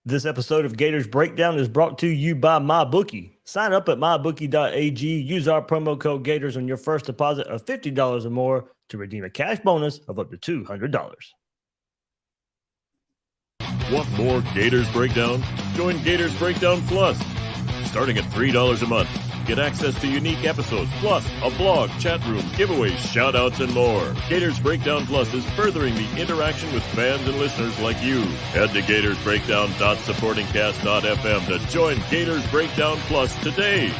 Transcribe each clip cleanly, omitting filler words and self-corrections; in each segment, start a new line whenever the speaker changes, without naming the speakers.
This episode of Gators Breakdown is brought to you by MyBookie. Sign up at mybookie.ag. Use our promo code Gators on your first deposit of $50 or more to redeem a cash bonus of up to $200.
Want more Gators Breakdown? Join Gators Breakdown Plus. Starting at $3 a month, get access to unique episodes, plus a blog, chat room, giveaways, shoutouts, and more. Gators Breakdown Plus is furthering the interaction with fans and listeners like you. Head to gatorsbreakdown.supportingcast.fm to join Gators Breakdown Plus today.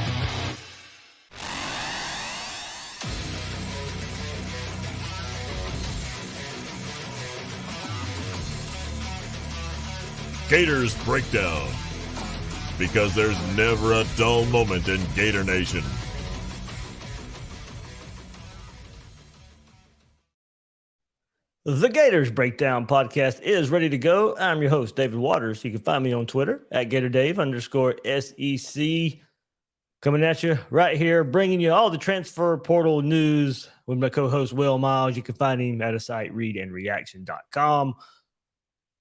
Gators Breakdown, because there's never a dull moment in Gator Nation.
The Gators Breakdown podcast is ready to go. I'm your host, David Waters. You can find me on Twitter at GatorDave_SEC. Coming at you right here, bringing you all the transfer portal news with my co-host, Will Miles. You can find him at a site, readandreaction.com.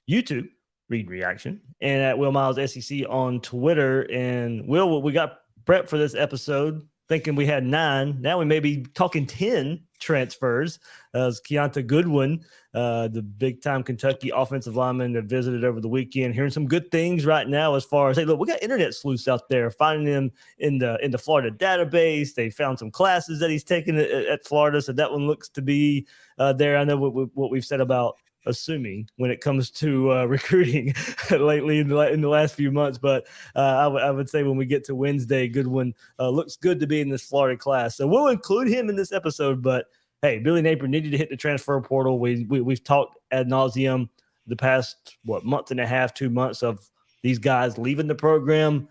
YouTube, Read Reaction, and at Will Miles SEC on Twitter. And Will, we got prepped for this episode thinking we had 9. Now we may be talking 10 transfers. Keonta Goodwin, the big-time Kentucky offensive lineman that visited over the weekend, hearing some good things right now as far as, hey, look, we got internet sleuths out there finding him in the Florida database. They found some classes that he's taken at Florida, so that one looks to be there. I know what we've said about assuming when it comes to recruiting lately in the last few months. But I would say when we get to Wednesday, Goodwin looks good to be in this Florida class. So we'll include him in this episode. But, hey, Billy Napier needed to hit the transfer portal. We've talked ad nauseum the past, month and a half, 2 months of these guys leaving the program.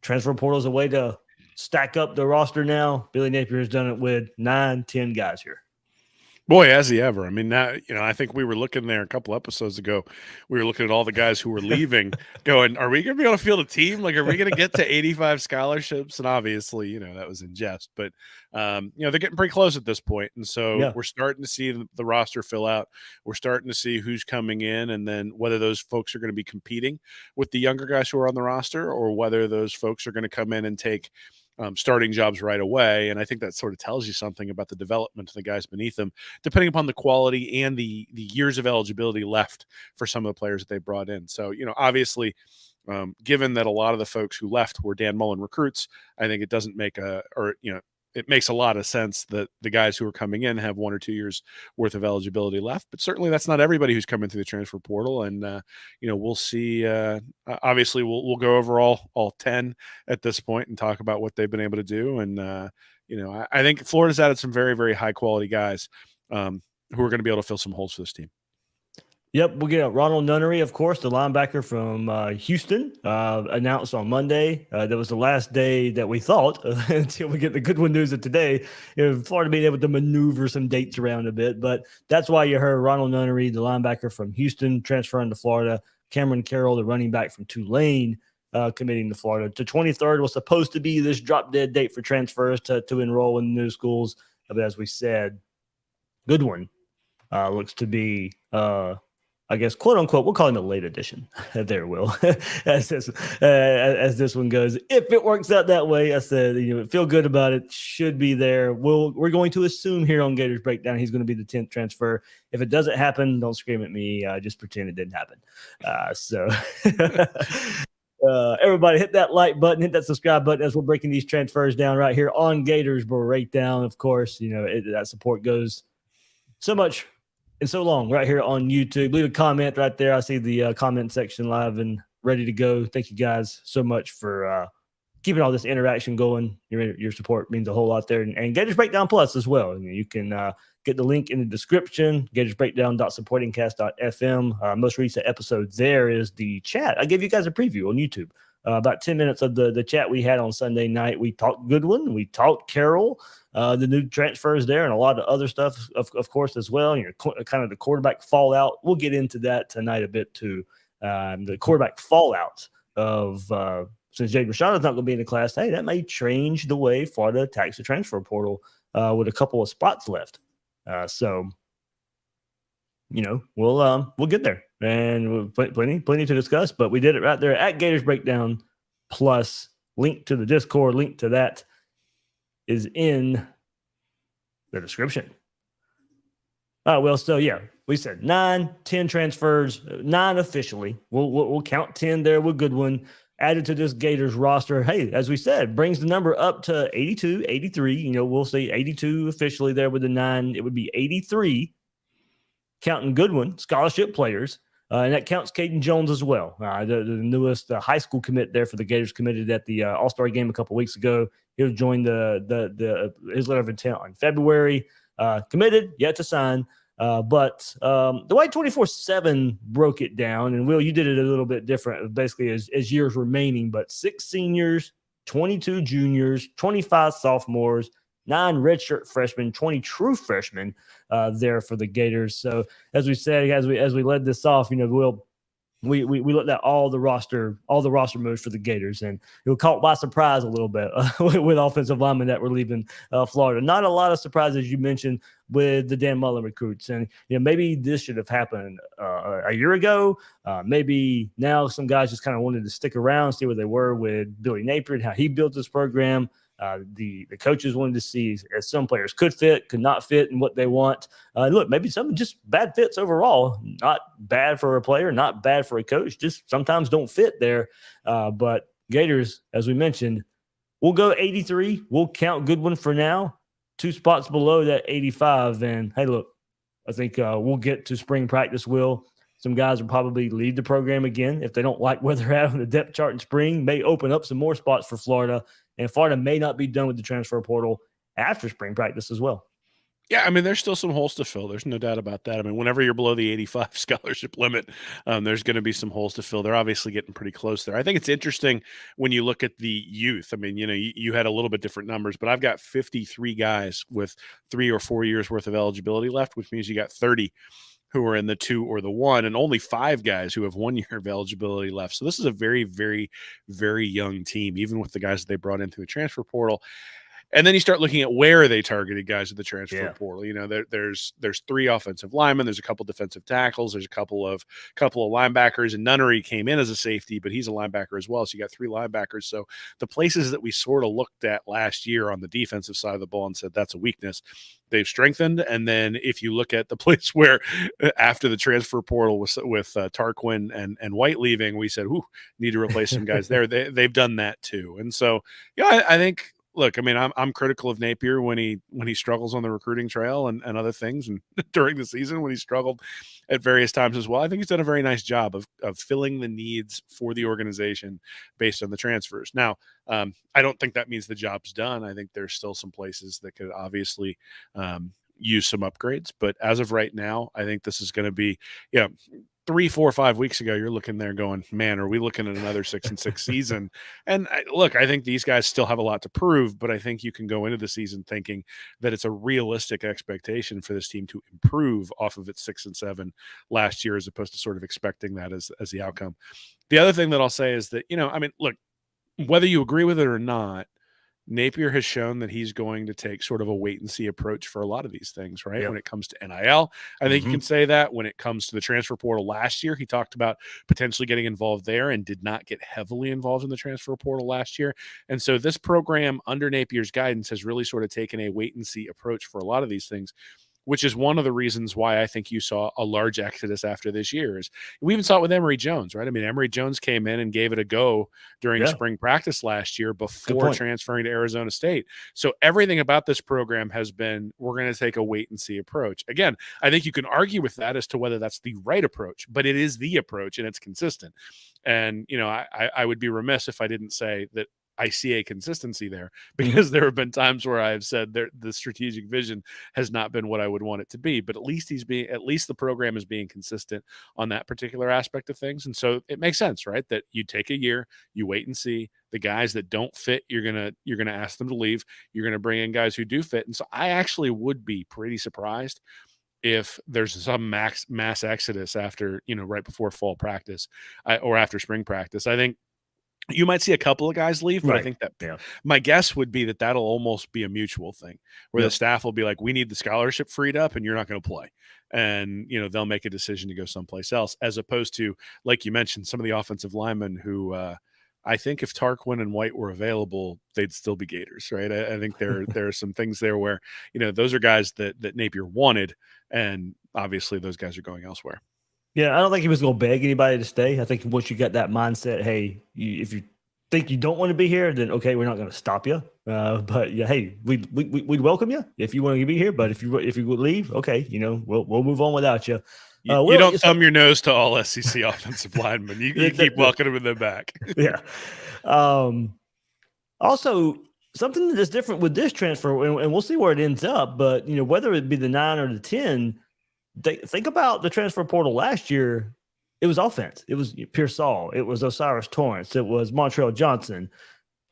Transfer portal is a way to stack up the roster now. Billy Napier has done it with 9, 10 guys here.
Boy, has he ever. I mean, now, I think we were looking there a couple episodes ago. We were looking at all the guys who were leaving going, are we going to be able to field a team? Like, are we going to get to 85 scholarships? And obviously, that was in jest. But, they're getting pretty close at this point. And so We're starting to see the roster fill out. We're starting to see who's coming in and then whether those folks are going to be competing with the younger guys who are on the roster or whether those folks are going to come in and take starting jobs right away. And I think that sort of tells you something about the development of the guys beneath them, depending upon the quality and the years of eligibility left for some of the players that they brought in. So, obviously, given that a lot of the folks who left were Dan Mullen recruits, I think it doesn't make it makes a lot of sense that the guys who are coming in have 1 or 2 years worth of eligibility left, but certainly that's not everybody who's coming through the transfer portal. And, we'll see, obviously we'll go over all 10 at this point and talk about what they've been able to do. And, I think Florida's added some very, very high quality guys who are going to be able to fill some holes for this team.
Yep, we'll get Ronald Nunnery, of course, the linebacker from Houston, announced on Monday. That was the last day that we thought until we get the Goodwin news of today. Florida being able to maneuver some dates around a bit, but that's why you heard Ronald Nunnery, the linebacker from Houston, transferring to Florida. Cameron Carroll, the running back from Tulane, committing to Florida. The 23rd was supposed to be this drop-dead date for transfers to enroll in new schools, but as we said, Goodwin looks to be I guess, quote unquote, we'll call him a late edition. There, Will, as this one goes. If it works out that way, I said, feel good about it. Should be there. We're going to assume here on Gators Breakdown he's going to be the 10th transfer. If it doesn't happen, don't scream at me. Just pretend it didn't happen. Everybody hit that like button, hit that subscribe button as we're breaking these transfers down right here on Gators Breakdown. Of course, that support goes so much and so long right here on YouTube. Leave a comment right there. I see the comment section live and ready to go. Thank you guys so much for keeping all this interaction going. Your support means a whole lot there. And Gators Breakdown Plus as well. You can get the link in the description, gatorsbreakdown.supportingcast.fm. Most recent episode there is the chat. I gave you guys a preview on YouTube. About 10 minutes of the chat we had on Sunday night. We talked Goodwin, we talked Carroll, the new transfers there, and a lot of other stuff, of course, as well. Kind of the quarterback fallout. We'll get into that tonight a bit too. The quarterback fallout of since Jade Rashad is not going to be in the class. Hey, that may change the way Florida attacks the transfer portal with a couple of spots left. So we'll get there. and plenty to discuss. But we did it right there at Gators Breakdown Plus. Link to the Discord, link to that is in the description. All right, well, so yeah, we said 9-10 transfers, 9 officially. We'll count 10 there with Goodwin added to this Gators roster. Hey, as we said, brings the number up to 82, 83. You know, we'll say 82 officially there with the 9. It would be 83, counting Goodwin, scholarship players. And that counts Caden Jones as well. The newest high school commit there for the Gators, committed at the All-Star game a couple weeks ago. He'll join his letter of intent on February. Committed, yet to sign. But the way 24/7 broke it down, and Will, you did it a little bit different, basically as years remaining, but 6 seniors, 22 juniors, 25 sophomores, 9 redshirt freshmen, 20 true freshmen there for the Gators. So as we said, as we led this off, you know, Will, we looked at all the roster moves for the Gators, and it was caught by surprise a little bit with offensive linemen that were leaving Florida. Not a lot of surprises, you mentioned, with the Dan Mullen recruits, and you know, maybe this should have happened a year ago. Maybe now some guys just kind of wanted to stick around, see where they were with Billy Napier and how he built this program. The coaches wanted to see as some players could fit, could not fit, and what they want. Look, maybe some just bad fits overall. Not bad for a player, not bad for a coach. Just sometimes don't fit there. But Gators, as we mentioned, we'll go 83. We'll count Goodwin for now. 2 spots below that 85. And hey, look, I think we'll get to spring practice. Will some guys will probably leave the program again if they don't like where they're at on the depth chart in spring. May open up some more spots for Florida. And Florida may not be done with the transfer portal after spring practice as well.
Yeah, I mean, there's still some holes to fill. There's no doubt about that. I mean, whenever you're below the 85 scholarship limit, there's going to be some holes to fill. They're obviously getting pretty close there. I think it's interesting when you look at the youth. I mean, you know, you had a little bit different numbers, but I've got 53 guys with 3 or 4 years worth of eligibility left, which means you got 30 who are in the 2 or the 1, and only 5 guys who have 1 year of eligibility left. So this is a very, very, very young team, even with the guys that they brought in through the transfer portal. And then you start looking at where they targeted guys at the transfer portal. You know, there's 3 offensive linemen, there's a couple defensive tackles, there's a couple of linebackers, and Nunnery came in as a safety, but he's a linebacker as well. So you got 3 linebackers. So the places that we sort of looked at last year on the defensive side of the ball and said that's a weakness, they've strengthened. And then if you look at the place where after the transfer portal with Tarquin and White leaving, we said, "Ooh, need to replace some guys there." They've done that too. And so, yeah, I think. Look, I mean, I'm critical of Napier when he struggles on the recruiting trail and other things, and during the season when he struggled at various times as well. I think he's done a very nice job of filling the needs for the organization based on the transfers. Now, I don't think that means the job's done. I think there's still some places that could obviously use some upgrades, but as of right now, I think this is going to be, 3, 4, 5 weeks ago, you're looking there going, man, are we looking at another 6-6 season? And look, I think these guys still have a lot to prove, but I think you can go into the season thinking that it's a realistic expectation for this team to improve off of its 6-7 last year, as opposed to sort of expecting that as the outcome. The other thing that I'll say is that, I mean, look, whether you agree with it or not, Napier has shown that he's going to take sort of a wait and see approach for a lot of these things, right? Yep. When it comes to NIL, I think you can say that. When it comes to the transfer portal last year, he talked about potentially getting involved there and did not get heavily involved in the transfer portal last year. And so this program under Napier's guidance has really sort of taken a wait and see approach for a lot of these things, which is one of the reasons why I think you saw a large exodus after this year. We even saw it with Emory Jones, right? I mean, Emory Jones came in and gave it a go during spring practice last year before transferring to Arizona State. So everything about this program has been, we're going to take a wait and see approach. Again, I think you can argue with that as to whether that's the right approach, but it is the approach and it's consistent. And, I would be remiss if I didn't say that I see a consistency there, because there have been times where I've said the strategic vision has not been what I would want it to be, but at least the program is being consistent on that particular aspect of things. And so it makes sense, right? That you take a year, you wait and see. The guys that don't fit, you're going to ask them to leave. You're going to bring in guys who do fit. And so I actually would be pretty surprised if there's some mass exodus after, right before fall practice or after spring practice. I think you might see a couple of guys leave, but I think that my guess would be that that'll almost be a mutual thing where the staff will be like, we need the scholarship freed up and you're not going to play. and they'll make a decision to go someplace else, as opposed to, like you mentioned, some of the offensive linemen who I think if Tarquin and White were available, they'd still be Gators, right? I think there are some things there where those are guys that Napier wanted, and obviously those guys are going elsewhere.
Yeah, I don't think he was going to beg anybody to stay. I think once you got that mindset, hey, if you think you don't want to be here, then okay, we're not going to stop you. But yeah, hey, we'd welcome you if you want to be here. But if you would leave, okay, we'll move on without you.
You don't thumb your nose to all SEC offensive linemen. You keep welcoming them back.
Yeah. Also, something that's different with this transfer, and we'll see where it ends up. But whether it be the 9 or the 10, think about the transfer portal last year. It was offense. It was Pearsall. It was Osiris Torrance. It was Montrell Johnson.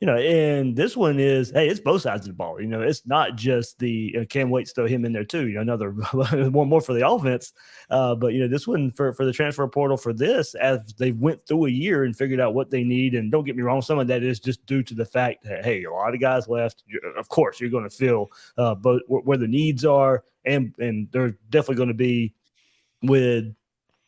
And this one is, hey, it's both sides of the ball. It's not just the Cam Waits, throw him in there too. Another one more for the offense. But this one for the transfer portal for this, as they went through a year and figured out what they need. And don't get me wrong, some of that is just due to the fact that, hey, a lot of guys left. Of course, you're going to feel but where the needs are, and they're definitely going to be with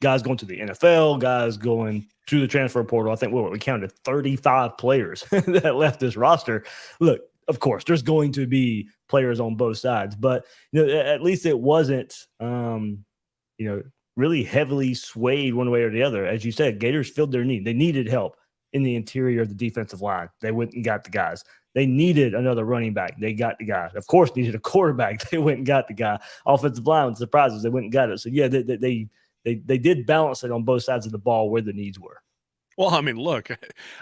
guys going to the NFL, guys going to the transfer portal. I think we counted 35 players that left this roster. Look, of course, there's going to be players on both sides, but at least it wasn't, really heavily swayed one way or the other. As you said, Gators filled their need. They needed help in the interior of the defensive line. They went and got the guys. They needed another running back. They got the guy. Of course, needed a quarterback. They went and got the guy. Offensive line, surprises. They went and got it. So yeah, they did balance it on both sides of the ball where the needs were.
Well, I mean, look,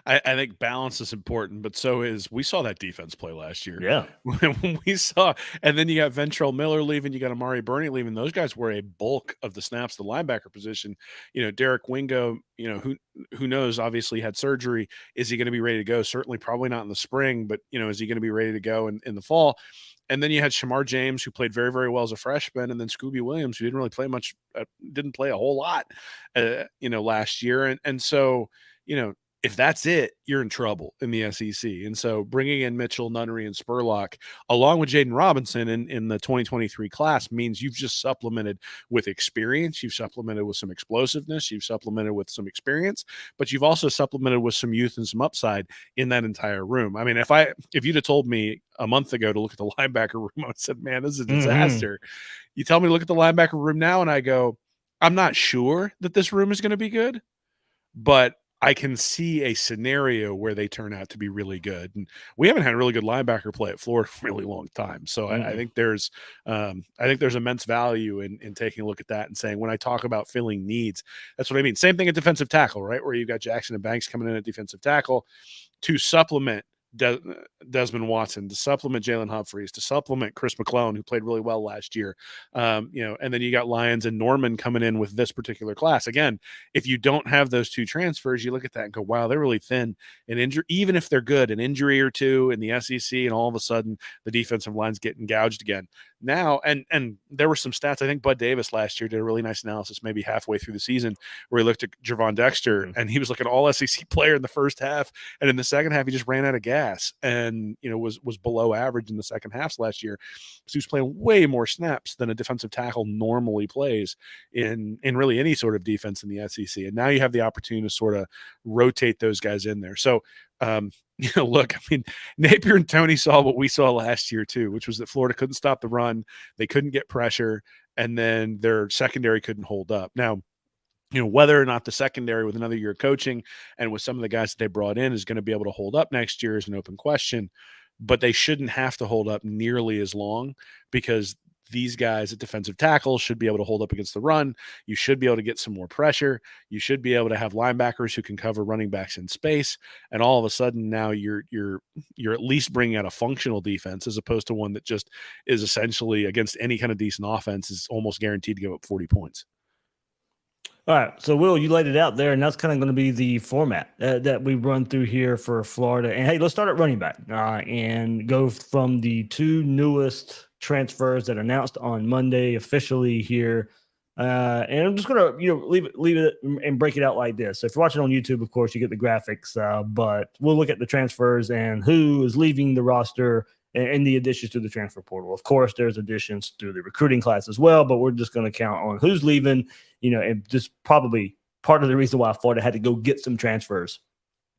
I think balance is important, but we saw that defense play last year.
Yeah.
When we saw, and then you got Ventrell Miller leaving, you got Amari Burney leaving. Those guys were a bulk of the snaps, the linebacker position. Derek Wingo, who knows, obviously had surgery. Is he going to be ready to go? Certainly probably not in the spring, but, is he going to be ready to go in the fall? And then you had Shamar James, who played very, very well as a freshman, and then Scooby Williams, who didn't really play much, didn't play a whole lot, last year. And so, if that's it, you're in trouble in the SEC. And so bringing in Mitchell, Nunnery, and Spurlock, along with Jaden Robinson in the 2023 class, means you've just supplemented with experience. You've supplemented with some explosiveness. You've supplemented with some experience, but you've also supplemented with some youth and some upside in that entire room. I mean, if you'd have told me a month ago to look at the linebacker room, I would have said, man, this is a disaster. You tell me to look at the linebacker room now, and I go, I'm not sure that this room is going to be good, but I can see a scenario where they turn out to be really good. And we haven't had a really good linebacker play at Florida for a really long time. So I think there's immense value in taking a look at that and saying, when I talk about filling needs, that's what I mean. Same thing at defensive tackle, right? Where you've got Jackson and Banks coming in at defensive tackle to supplement Desmond Watson, to supplement Jalen Humphreys, to supplement Chris McClellan, who played really well last year. And then you got Lyons and Norman coming in with this particular class. Again, if you don't have those two transfers, you look at that and go, wow, they're really thin. And injury, even if they're good, an injury or two in the SEC, and all of a sudden the defensive line's getting gouged again. Now, and there were some stats. I think Bud Davis last year did a really nice analysis, maybe halfway through the season, where he looked at Javon Dexter, and he was like an all SEC player in the first half, and in the second half he just ran out of gas, and was below average in the second half last year. So he was playing way more snaps than a defensive tackle normally plays in really any sort of defense in the SEC. And now you have the opportunity to sort of rotate those guys in there. So look, I mean, Napier and Tony saw what we saw last year too, which was that Florida couldn't stop the run. They couldn't get pressure, and then their secondary couldn't hold up. Now, whether or not the secondary with another year of coaching and with some of the guys that they brought in is going to be able to hold up next year is an open question, but they shouldn't have to hold up nearly as long, because these guys at defensive tackle should be able to hold up against the run. You should be able to get some more pressure. You should be able to have linebackers who can cover running backs in space. And all of a sudden now you're at least bringing out a functional defense, as opposed to one that just is essentially, against any kind of decent offense, is almost guaranteed to give up 40 points.
All right. So, Will, you laid it out there, and that's kind of going to be the format that we run through here for Florida. And, hey, let's start at running back and go from the two newest transfers that are announced on Monday officially here. And I'm just going to, leave it and break it out like this. So if you're watching on YouTube, of course, you get the graphics, but we'll look at the transfers and who is leaving the roster and the additions to the transfer portal. Of course, there's additions through the recruiting class as well, but we're just going to count on who's leaving, and just probably part of the reason why Florida had to go get some transfers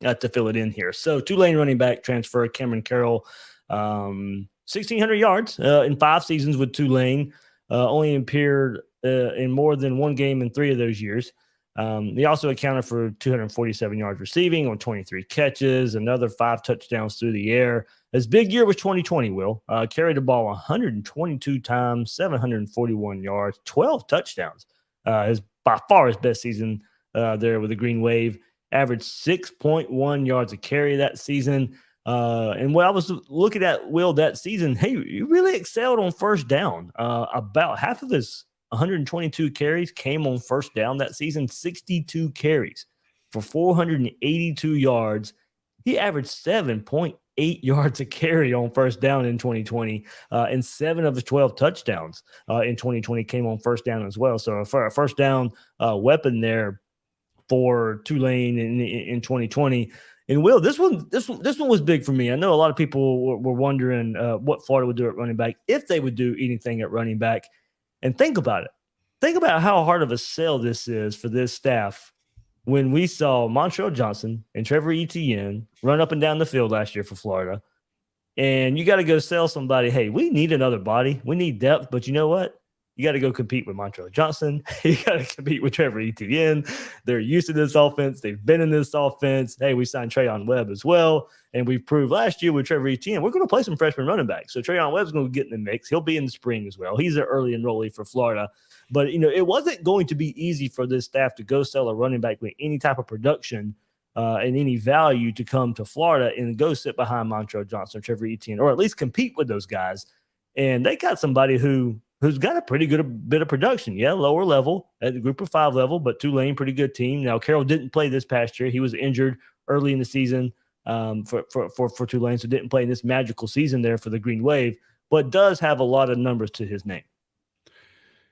to fill it in here. So Tulane running back transfer, Cameron Carroll, 1,600 yards in 5 seasons with Tulane, only appeared in more than one game in 3 of those years. He also accounted for 247 yards receiving on 23 catches, another 5 touchdowns through the air. His big year was 2020, Will. Carried the ball 122 times, 741 yards, 12 touchdowns. His by far his best season there with the Green Wave. Averaged 6.1 yards a carry that season. And when I was looking at Will that season, hey, he really excelled on first down. About half of his 122 carries came on first down that season, 62 carries for 482 yards. He averaged 7.8 yards a carry on first down in 2020, and 7 of the 12 touchdowns in 2020 came on first down as well. So for a first down weapon there for Tulane in 2020. And Will, this one was big for me. I know a lot of people were wondering what Florida would do at running back, if they would do anything at running back. And think about it. Think about how hard of a sell this is for this staff when we saw Montrell Johnson and Trevor Etienne run up and down the field last year for Florida. And you got to go sell somebody, hey, we need another body. We need depth. But you know what? You got to go compete with Montrell Johnson. You got to compete with Trevor Etienne. They're used to this offense. They've been in this offense. Hey, we signed Trayon Webb as well. And we proved last year with Trevor Etienne, we're going to play some freshman running backs. So Trayon Webb's going to get in the mix. He'll be in the spring as well. He's an early enrollee for Florida. But, it wasn't going to be easy for this staff to go sell a running back with any type of production and any value to come to Florida and go sit behind Montrell Johnson or Trevor Etienne, or at least compete with those guys. And they got somebody who's got a pretty good bit of production. Yeah, lower level at the group of 5 level, but Tulane, pretty good team. Now, Carroll didn't play this past year. He was injured early in the season for Tulane, so didn't play in this magical season there for the Green Wave, but does have a lot of numbers to his name.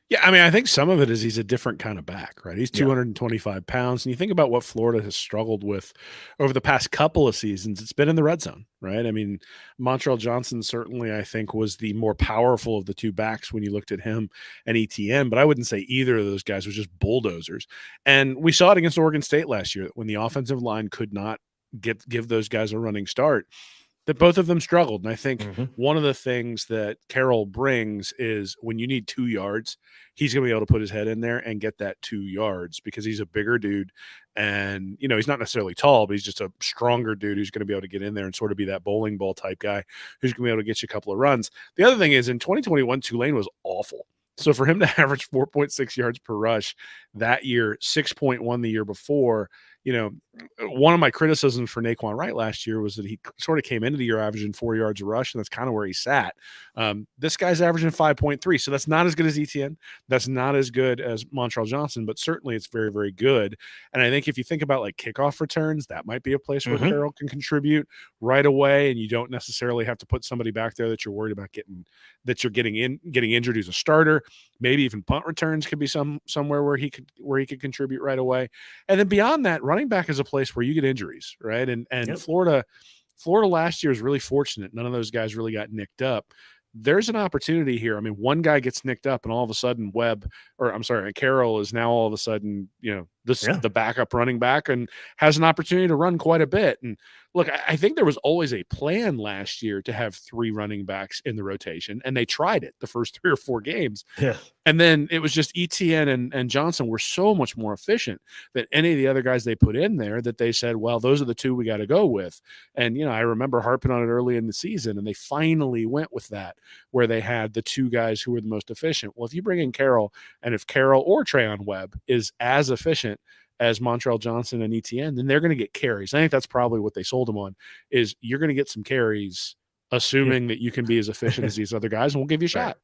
Yeah, I mean, I think some of it is he's a different kind of back, right? He's 225 pounds. And you think about what Florida has struggled with over the past couple of seasons, it's been in the red zone, right? I mean, Montrell Johnson certainly, I think, was the more powerful of the 2 backs when you looked at him and ETN, but I wouldn't say either of those guys was just bulldozers. And we saw it against Oregon State last year when the offensive line could not give those guys a running start, that both of them struggled. And I think one of the things that Carroll brings is when you need 2 yards, he's going to be able to put his head in there and get that 2 yards because he's a bigger dude. And, he's not necessarily tall, but he's just a stronger dude who's going to be able to get in there and sort of be that bowling ball type guy who's going to be able to get you a couple of runs. The other thing is in 2021, Tulane was awful. So for him to average 4.6 yards per rush that year, 6.1 the year before, one of my criticisms for Naquan Wright last year was that he sort of came into the year averaging 4 yards a rush, and that's kind of where he sat. This guy's averaging 5.3, so that's not as good as ETN. That's not as good as Montrell Johnson, but certainly it's very, very good. And I think if you think about like kickoff returns, that might be a place where Carroll can contribute right away, and you don't necessarily have to put somebody back there that you're worried about getting injured who's a starter. Maybe even punt returns could be somewhere where he could contribute right away. And then beyond that, running back is a place where you get injuries, right? And Florida last year is really fortunate. None of those guys really got nicked up. There's an opportunity here. I mean, one guy gets nicked up and all of a sudden Carroll is now all of a sudden, the backup running back and has an opportunity to run quite a bit. And look, I think there was always a plan last year to have 3 running backs in the rotation, and they tried it the first 3 or 4 games. Yeah. And then it was just ETN and Johnson were so much more efficient than any of the other guys they put in there that they said, well, those are the 2 we got to go with. And, I remember harping on it early in the season, and they finally went with that, where they had the 2 guys who were the most efficient. Well, if you bring in Carroll, and if Carroll or Trayon Webb is as efficient as Montrell Johnson and ETN, then they're going to get carries. I think that's probably what they sold him on, is you're going to get some carries, assuming that you can be as efficient as these other guys, and we'll give you a shot.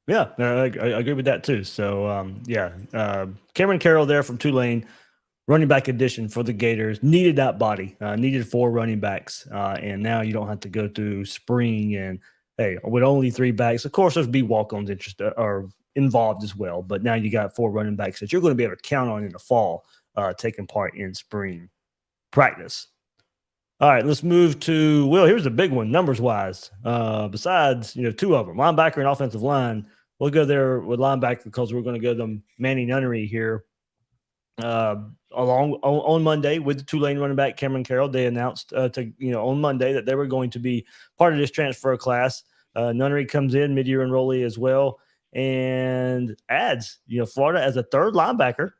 Yeah, I agree with that too. So, Cameron Carroll there from Tulane, running back addition for the Gators, needed that body, needed 4 running backs, and now you don't have to go through spring and, hey, with only 3 backs. Of course, there's be walk-ons involved as well, but now you got 4 running backs that you're going to be able to count on in the fall, taking part in spring practice. All right, let's move to Will. Here's a big one, numbers wise. Besides, two of them, linebacker and offensive line. We'll go there with linebacker because we're going to go to Manny Nunnery here. On Monday with the Tulane running back Cameron Carroll, they announced on Monday that they were going to be part of this transfer class. Nunnery comes in mid-year enrollee as well and adds Florida as a third linebacker.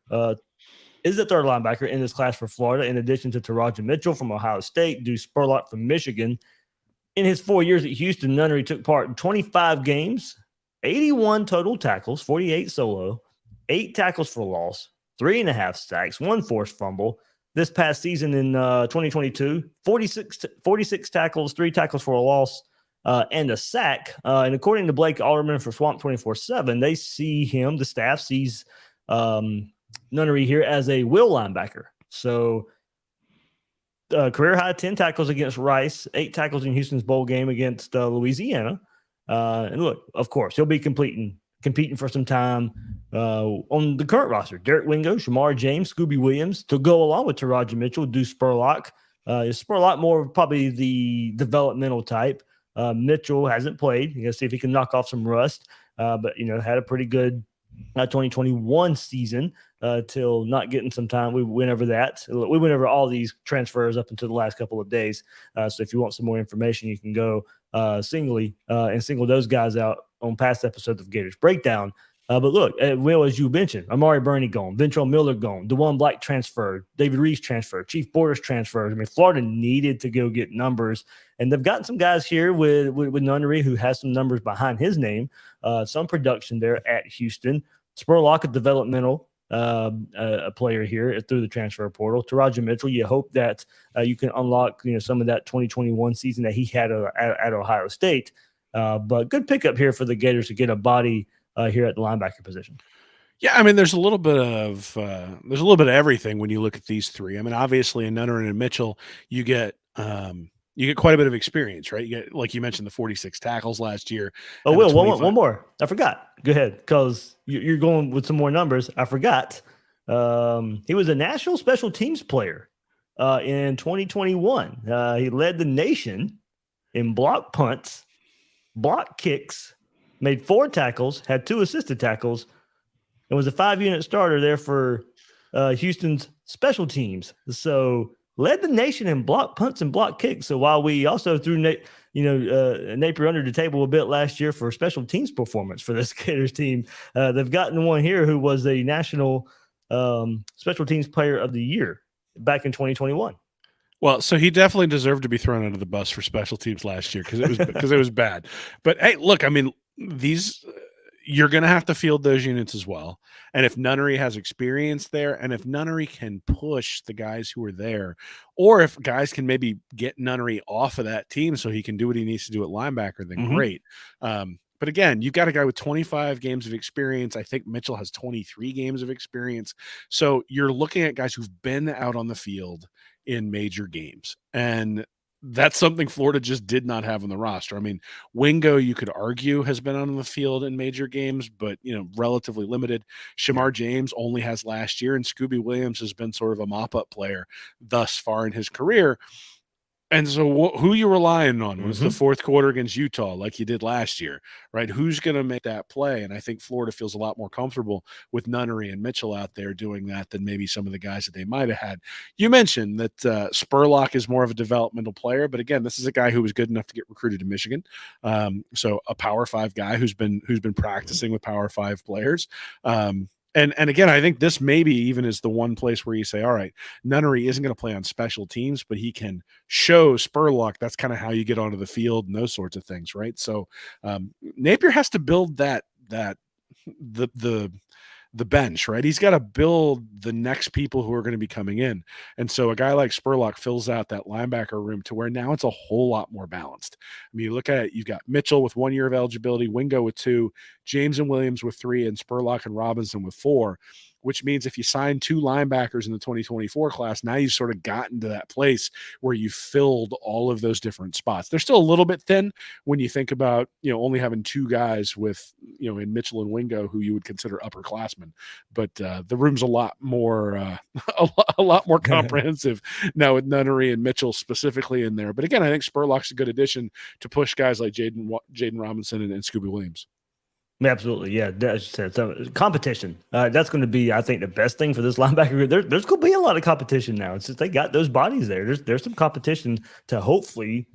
Is the third linebacker in this class for Florida, in addition to Taraja Mitchell from Ohio State, Deuce Spurlock from Michigan. In his 4 years at Houston, Nunnery took part in 25 games, 81 total tackles, 48 solo, 8 tackles for loss, 3.5 sacks, 1 forced fumble. This past season in 2022, 46 tackles, 3 tackles for a loss, and a sack. And according to Blake Alderman for Swamp 24/7, they see him, the staff sees Nunnery here as a will linebacker. So career high 10 tackles against Rice, 8 tackles in Houston's bowl game against Louisiana. And look, of course, he'll be competing for some time on the current roster. Derek Wingo, Shamar James, Scooby Williams to go along with Taraja Mitchell, Deuce Spurlock. Spurlock more probably the developmental type. Mitchell hasn't played. You got to see if he can knock off some rust. But had a pretty good 2021 season till not getting some time. We went over that. We went over all these transfers up until the last couple of days. So if you want some more information, you can go singly and single those guys out on past episodes of Gators Breakdown. But look, Will, as you mentioned, Amari Burney gone, Ventrell Miller gone, DeJuan Black transferred, David Reese transferred, Chief Borders transferred. I mean, Florida needed to go get numbers, and they've gotten some guys here with Nunnery who has some numbers behind his name, some production there at Houston. Spurlock, a developmental a player here through the transfer portal. Taraja Mitchell, you hope that you can unlock some of that 2021 season that he had at Ohio State. But good pickup here for the Gators to get a body here at the linebacker position.
Yeah, I mean, there's a little bit of everything when you look at these three. I mean, obviously, in Nunnery and Mitchell, you get quite a bit of experience, right? You get, like you mentioned, the 46 tackles last year.
Oh, Will, one more. I forgot. Go ahead, because you're going with some more numbers. I forgot. He was a national special teams player in 2021. He led the nation in block punts, block kicks, made 4 tackles, had 2 assisted tackles, and was a 5-unit starter there for Houston's special teams. So led the nation in block punts and block kicks. So while we also threw Napier under the table a bit last year for special teams performance for this Gators team, they've gotten one here who was a national special teams player of the year back in 2021.
Well, so he definitely deserved to be thrown under the bus for special teams last year because it was bad. But hey, look, I mean, you're going to have to field those units as well. And if Nunnery has experience there, and if Nunnery can push the guys who are there, or if guys can maybe get Nunnery off of that team so he can do what he needs to do at linebacker, then great. But again, you've got a guy with 25 games of experience. I think Mitchell has 23 games of experience. So you're looking at guys who've been out on the field in major games. And that's something Florida just did not have on the roster. I mean, Wingo, you could argue, has been on the field in major games, but, relatively limited. Shamar James only has last year, and Scooby Williams has been sort of a mop-up player thus far in his career. And so who you relying on when it's the fourth quarter against Utah like you did last year, right? Who's going to make that play? And I think Florida feels a lot more comfortable with Nunnery and Mitchell out there doing that than maybe some of the guys that they might have had. You mentioned that Spurlock is more of a developmental player, but again, this is a guy who was good enough to get recruited to Michigan. So a Power 5 guy who's been practicing with Power 5 players. And again, I think this maybe even is the one place where you say, all right, Nunnery isn't going to play on special teams, but he can show Spurlock that's kind of how you get onto the field and those sorts of things, right? So Napier has to build the bench, right? He's got to build the next people who are going to be coming in. And so a guy like Spurlock fills out that linebacker room to where now it's a whole lot more balanced. I mean, you look at it, you've got Mitchell with 1 year of eligibility, Wingo with 2, James and Williams with 3, and Spurlock and Robinson with 4, which means if you sign 2 linebackers in the 2024 class, now you've sort of gotten to that place where you filled all of those different spots. They're still a little bit thin when you think about, only having 2 guys with, in Mitchell and Wingo, who you would consider upperclassmen, but the room's a lot more, a lot more comprehensive now with Nunnery and Mitchell specifically in there. But again, I think Spurlock's a good addition to push guys like Jaden Robinson and Scooby Williams.
Absolutely, yeah. As you said, so competition. That's going to be, I think, the best thing for this linebacker group. There's going to be a lot of competition now. It's just they got those bodies there. There's some competition to hopefully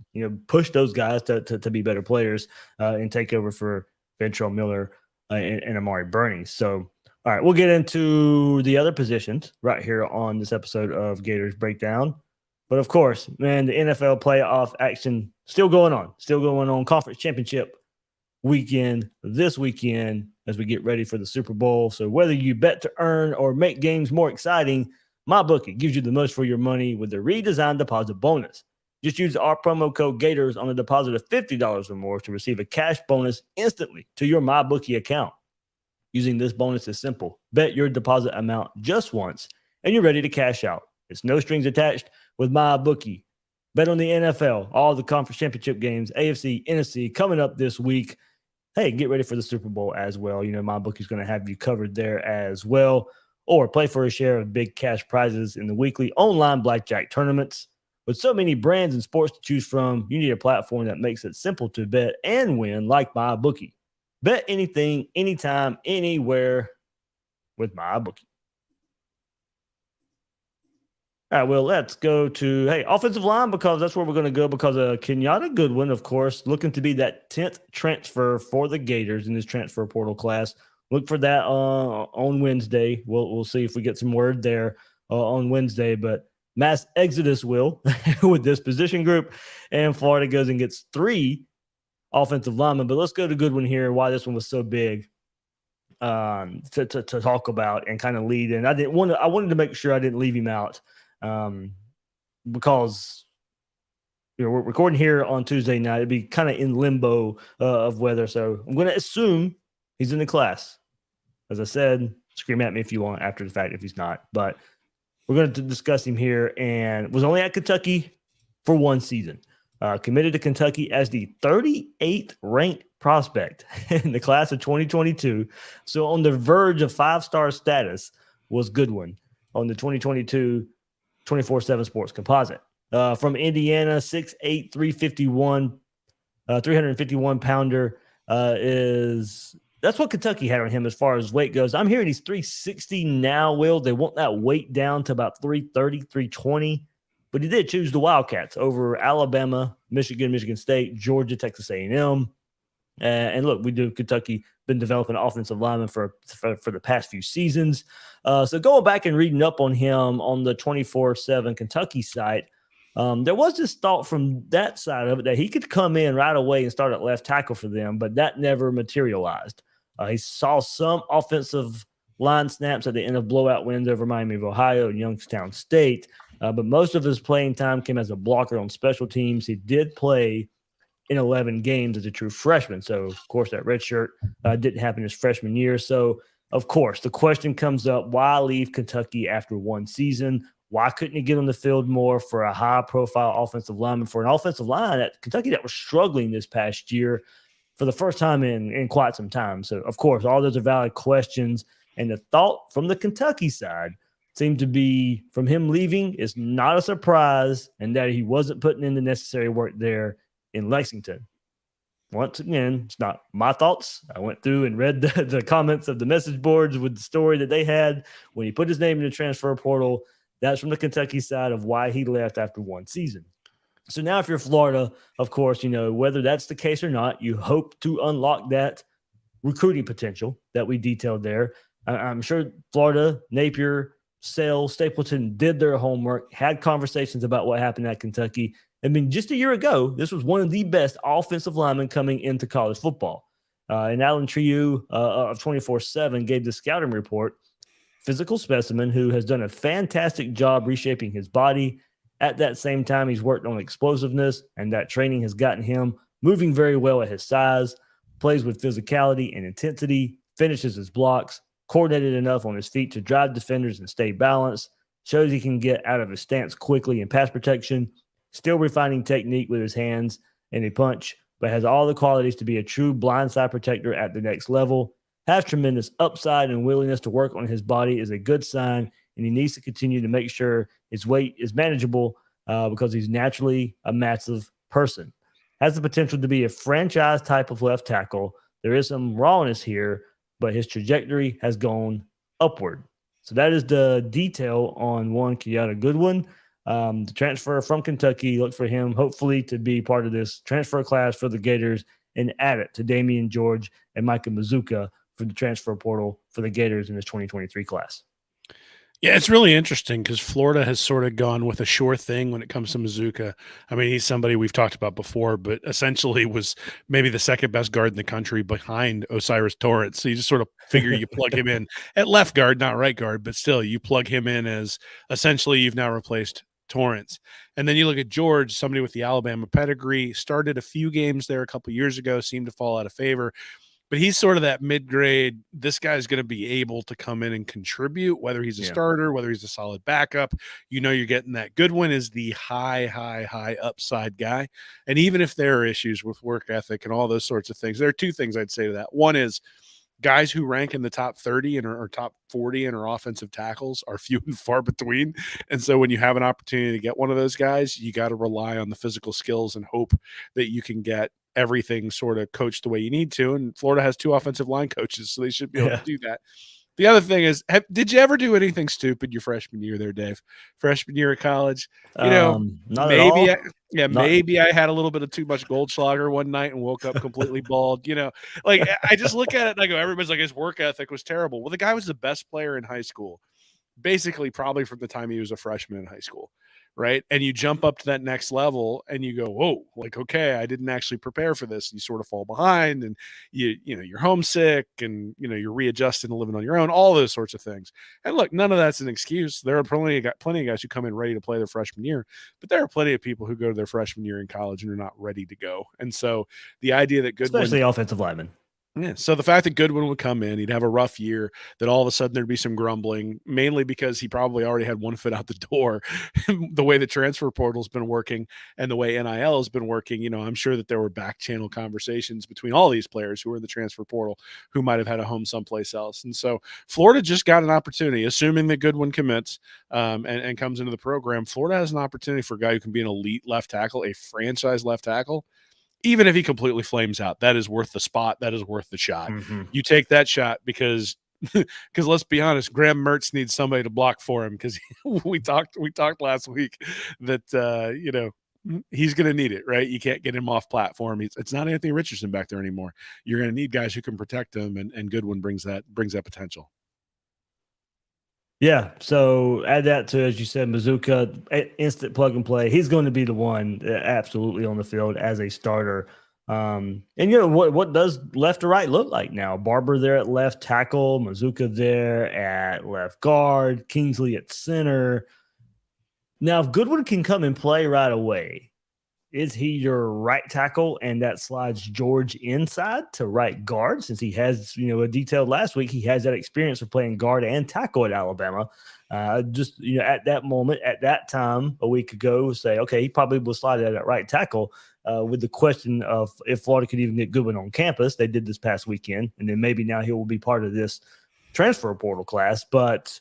push those guys to be better players and take over for Ventrell Miller and Amari Burney. So, all right, we'll get into the other positions right here on this episode of Gators Breakdown. But of course, man, the NFL playoff action still going on. Conference championship weekend this weekend as we get ready for the Super Bowl. So whether you bet to earn or make games more exciting, MyBookie gives you the most for your money with the redesigned deposit bonus. Just use our promo code Gators on a deposit of $50 or more to receive a cash bonus instantly to your MyBookie account. Using this bonus is simple. Bet your deposit amount just once and you're ready to cash out. It's no strings attached with MyBookie. Bet on the NFL, all the conference championship games, AFC, NFC coming up this week. Hey, get ready for the Super Bowl as well. MyBookie's going to have you covered there as well. Or play for a share of big cash prizes in the weekly online blackjack tournaments. With so many brands and sports to choose from, you need a platform that makes it simple to bet and win like MyBookie. Bet anything, anytime, anywhere with MyBookie. All right, well, let's go to, offensive line, because that's where we're going to go, because Kenyatta Goodwin, of course, looking to be that 10th transfer for the Gators in this transfer portal class. Look for that on Wednesday. We'll see if we get some word there on Wednesday, but mass exodus will with this position group, and Florida goes and gets 3 offensive linemen. But let's go to Goodwin here and why this one was so big to talk about and kind of lead in. I wanted to make sure I didn't leave him out. Because we're recording here on Tuesday night, it'd be kind of in limbo of weather. So I'm going to assume he's in the class. As I said, scream at me if you want after the fact if he's not. But we're going to discuss him here, and was only at Kentucky for 1 season. Committed to Kentucky as the 38th ranked prospect in the class of 2022. So on the verge of 5-star status was Goodwin on the 2022 24/7 Sports Composite. From Indiana, 6'8", 351 pounder that's what Kentucky had on him as far as weight goes. I'm hearing he's 360 now, Will. They want that weight down to about 330, 320. But he did choose the Wildcats over Alabama, Michigan State, Georgia, Texas A&M. And look, Kentucky been developing offensive linemen for the past few seasons. So going back and reading up on him on the 24/7 Kentucky site, there was this thought from that side of it that he could come in right away and start at left tackle for them, but that never materialized. He saw some offensive line snaps at the end of blowout wins over Miami of Ohio and Youngstown State, but most of his playing time came as a blocker on special teams. He did play in 11 games as a true freshman. So, of course, that red shirt didn't happen his freshman year. So, of course, the question comes up, why leave Kentucky after 1 season? Why couldn't he get on the field more for a high-profile offensive lineman, for an offensive line at Kentucky that was struggling this past year for the first time in quite some time? So, of course, all those are valid questions. And the thought from the Kentucky side seemed to be from him leaving is not a surprise, and that he wasn't putting in the necessary work there in Lexington. Once again, it's not my thoughts. I went through and read the comments of the message boards with the story that they had when he put his name in the transfer portal. That's from the Kentucky side of why he left after 1 season. So now if you're Florida, of course, whether that's the case or not, you hope to unlock that recruiting potential that we detailed there. I'm sure Florida, Napier, Sale, Stapleton did their homework, had conversations about what happened at Kentucky. I mean, just a year ago, this was one of the best offensive linemen coming into college football. And Alan Trieu of 24/7 gave the scouting report, physical specimen who has done a fantastic job reshaping his body. At that same time, he's worked on explosiveness, and that training has gotten him moving very well at his size. plays with physicality and intensity, finishes his blocks, coordinated enough on his feet to drive defenders and stay balanced, shows he can get out of his stance quickly in pass protection, still refining technique with his hands and a punch, but has all the qualities to be a true blindside protector at the next level. Has tremendous upside and willingness to work on his body is a good sign, and he needs to continue to make sure his weight is manageable because he's naturally a massive person. Has the potential to be a franchise type of left tackle. There is some rawness here, but his trajectory has gone upward. So that is the detail on one Kiana Goodwin. The transfer from Kentucky. Look for him, hopefully, to be part of this transfer class for the Gators and add it to Damian George and Micah Mazuka for the transfer portal for the Gators in this 2023 class.
Yeah, it's really interesting because Florida has sort of gone with a sure thing when it comes to Mazuka. I mean, he's somebody we've talked about before, but essentially was maybe the second best guard in the country behind Osiris Torrance. So you just sort of figure you plug him in at left guard, not right guard, but still you plug him in as essentially you've now replaced Torrance. And then you look at George, somebody with the Alabama pedigree, started a few games there a couple years ago, seemed to fall out of favor. But he's sort of that mid-grade, this guy's going to be able to come in and contribute, whether he's a starter, whether he's a solid backup. You know you're getting that. Goodwin is the high upside guy. And even if there are issues with work ethic and all those sorts of things, there are two things I'd say to that. One is guys who rank in the top 30 and or top 40 and are offensive tackles are few and far between. And so when you have an opportunity to get one of those guys, you got to rely on the physical skills and hope that you can get everything sort of coached the way you need to. And Florida has 2 offensive line coaches, so they should be able to do that. The other thing is, did you ever do anything stupid your freshman year there, Dave? Freshman year of college? You know, maybe maybe I had a little bit of too much Goldschlager one night and woke up completely bald. You know, like I just look at it and I go, everybody's like, his work ethic was terrible. Well, the guy was the best player in high school, basically probably from the time he was a freshman in high school. Right. And you jump up to that next level and you go, whoa, like, okay, I didn't actually prepare for this. And you sort of fall behind and you're homesick and, you're readjusting to living on your own, all those sorts of things. And look, none of that's an excuse. There are plenty of guys who come in ready to play their freshman year, but there are plenty of people who go to their freshman year in college and are not ready to go. And so the idea that Goodwin,
especially offensive linemen.
Yeah. So the fact that Goodwin would come in, he'd have a rough year, that all of a sudden there'd be some grumbling, mainly because he probably already had one foot out the door. The way the transfer portal's been working and the way NIL has been working, I'm sure that there were back channel conversations between all these players who were in the transfer portal who might have had a home someplace else. And so Florida just got an opportunity, assuming that Goodwin commits and comes into the program. Florida has an opportunity for a guy who can be an elite left tackle, a franchise left tackle. Even if he completely flames out, that is worth the spot. That is worth the shot.
Mm-hmm.
You take that shot because let's be honest, Graham Mertz needs somebody to block for him because we talked last week that he's going to need it, right? You can't get him off platform. It's not Anthony Richardson back there anymore. You're going to need guys who can protect him, and Goodwin brings that potential.
Yeah, so add that to, as you said, Mazuka, instant plug and play. He's going to be the one absolutely on the field as a starter. And what does left to right look like now? Barber there at left tackle, Mazuka there at left guard, Kingsley at center. Now, if Goodwin can come and play right away, is he your right tackle and that slides George inside to right guard, since he has, a detailed last week, he has that experience of playing guard and tackle at Alabama. At that moment, at that time, a week ago, say, okay, he probably will slide at right tackle with the question of if Florida could even get Goodwin on campus. They did this past weekend, and then maybe now he will be part of this transfer portal class. But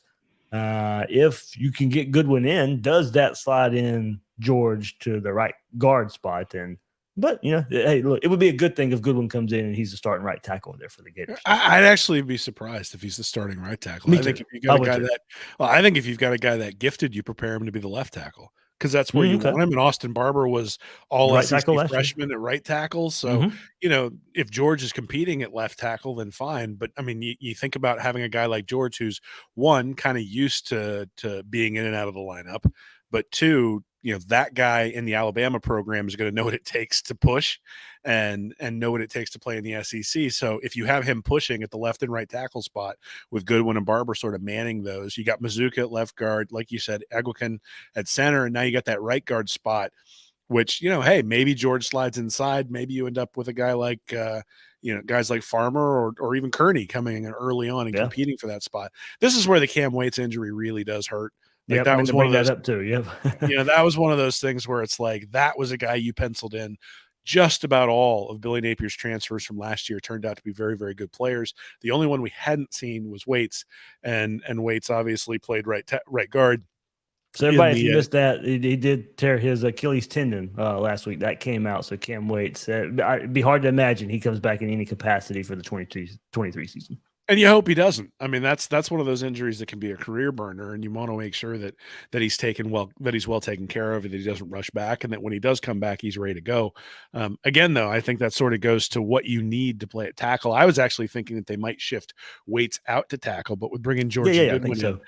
if you can get Goodwin in, does that slide in George to the right guard spot? Hey, look, it would be a good thing if Goodwin comes in and he's the starting right tackle there for the Gators.
I'd actually be surprised if he's the starting right tackle. I think if you've got a guy that gifted, you prepare him to be the left tackle, because that's where you want him. And Austin Barber was all
right
SEC freshman at right tackle. So, if George is competing at left tackle, then fine. But I mean, you think about having a guy like George who's, one, kind of used to being in and out of the lineup, but two, that guy in the Alabama program is going to know what it takes to push and know what it takes to play in the SEC. So if you have him pushing at the left and right tackle spot with Goodwin and Barber sort of manning those, you got Mazuka at left guard, like you said, Egwukin at center, and now you got that right guard spot, which, hey, maybe George slides inside. Maybe you end up with a guy like, guys like Farmer or even Kearney coming in early on and
Yeah.
competing for that spot. This is where the Cam Waits injury really does hurt. Like
Yep,
that
I meant
was
to
one
bring
of those,
that up too. Yep.
that was one of those things where it's like that was a guy you penciled in. Just about all of Billy Napier's transfers from last year turned out to be very, very good players. The only one we hadn't seen was Waits, and Waits obviously played right guard.
So everybody, if you missed that, he did tear his Achilles tendon last week. That came out. So Cam Waits, it'd be hard to imagine he comes back in any capacity for the 23 season.
And you hope he doesn't. I mean, that's one of those injuries that can be a career burner, and you want to make sure that he's well taken care of, and that he doesn't rush back, and that when he does come back, he's ready to go. Again, though, I think that sort of goes to what you need to play at tackle. I was actually thinking that they might shift Waits out to tackle, but with bringing George
I think so.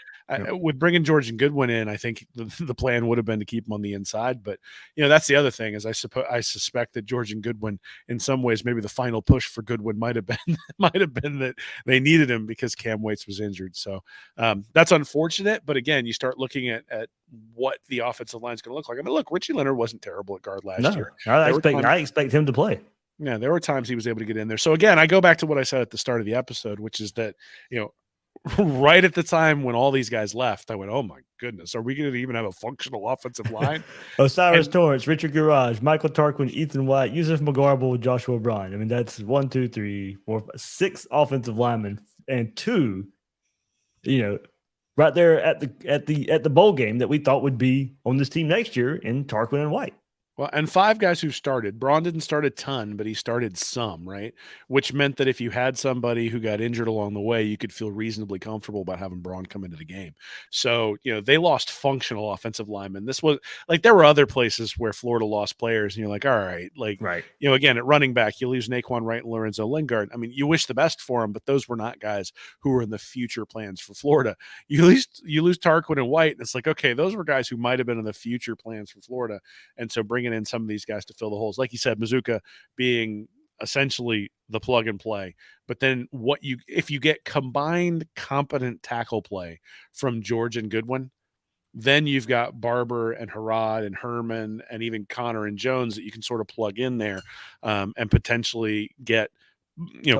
With bringing George and Goodwin in, I think the plan would have been to keep him on the inside. But that's the other thing is I suspect that George and Goodwin, in some ways, maybe the final push for Goodwin might have been that they needed him because Cam Waits was injured. So that's unfortunate. But again, you start looking at what the offensive line is going to look like. I mean, look, Richie Leonard wasn't terrible at guard last year.
I expect him to play.
Yeah, there were times he was able to get in there. So again, I go back to what I said at the start of the episode, which is that right at the time when all these guys left, I went, oh my goodness, are we going to even have a functional offensive line?
Osiris Torrance, Richard Garage, Michael Tarquin, Ethan White, Yusuf McGarble, Joshua Bryan. I mean, that's 1, 2, 3, 4, 5, 6 offensive linemen and 2, right there at the bowl game that we thought would be on this team next year in Tarquin and White.
Well, and 5 guys who started. Braun didn't start a ton, but he started some, right? Which meant that if you had somebody who got injured along the way, you could feel reasonably comfortable about having Braun come into the game. So, they lost functional offensive linemen. This was like there were other places where Florida lost players, and you're like, all right, right. Again, at running back, you lose Naquan Wright and Lorenzo Lingard. I mean, you wish the best for them, but those were not guys who were in the future plans for Florida. You lose Tarquin and White, and it's like, okay, those were guys who might have been in the future plans for Florida, and so bringing in some of these guys to fill the holes, like you said, Mazuka being essentially the plug and play. But then if you get combined competent tackle play from George and Goodwin, then you've got Barber and Harrod and Herman and even Connor and Jones that you can sort of plug in there and potentially get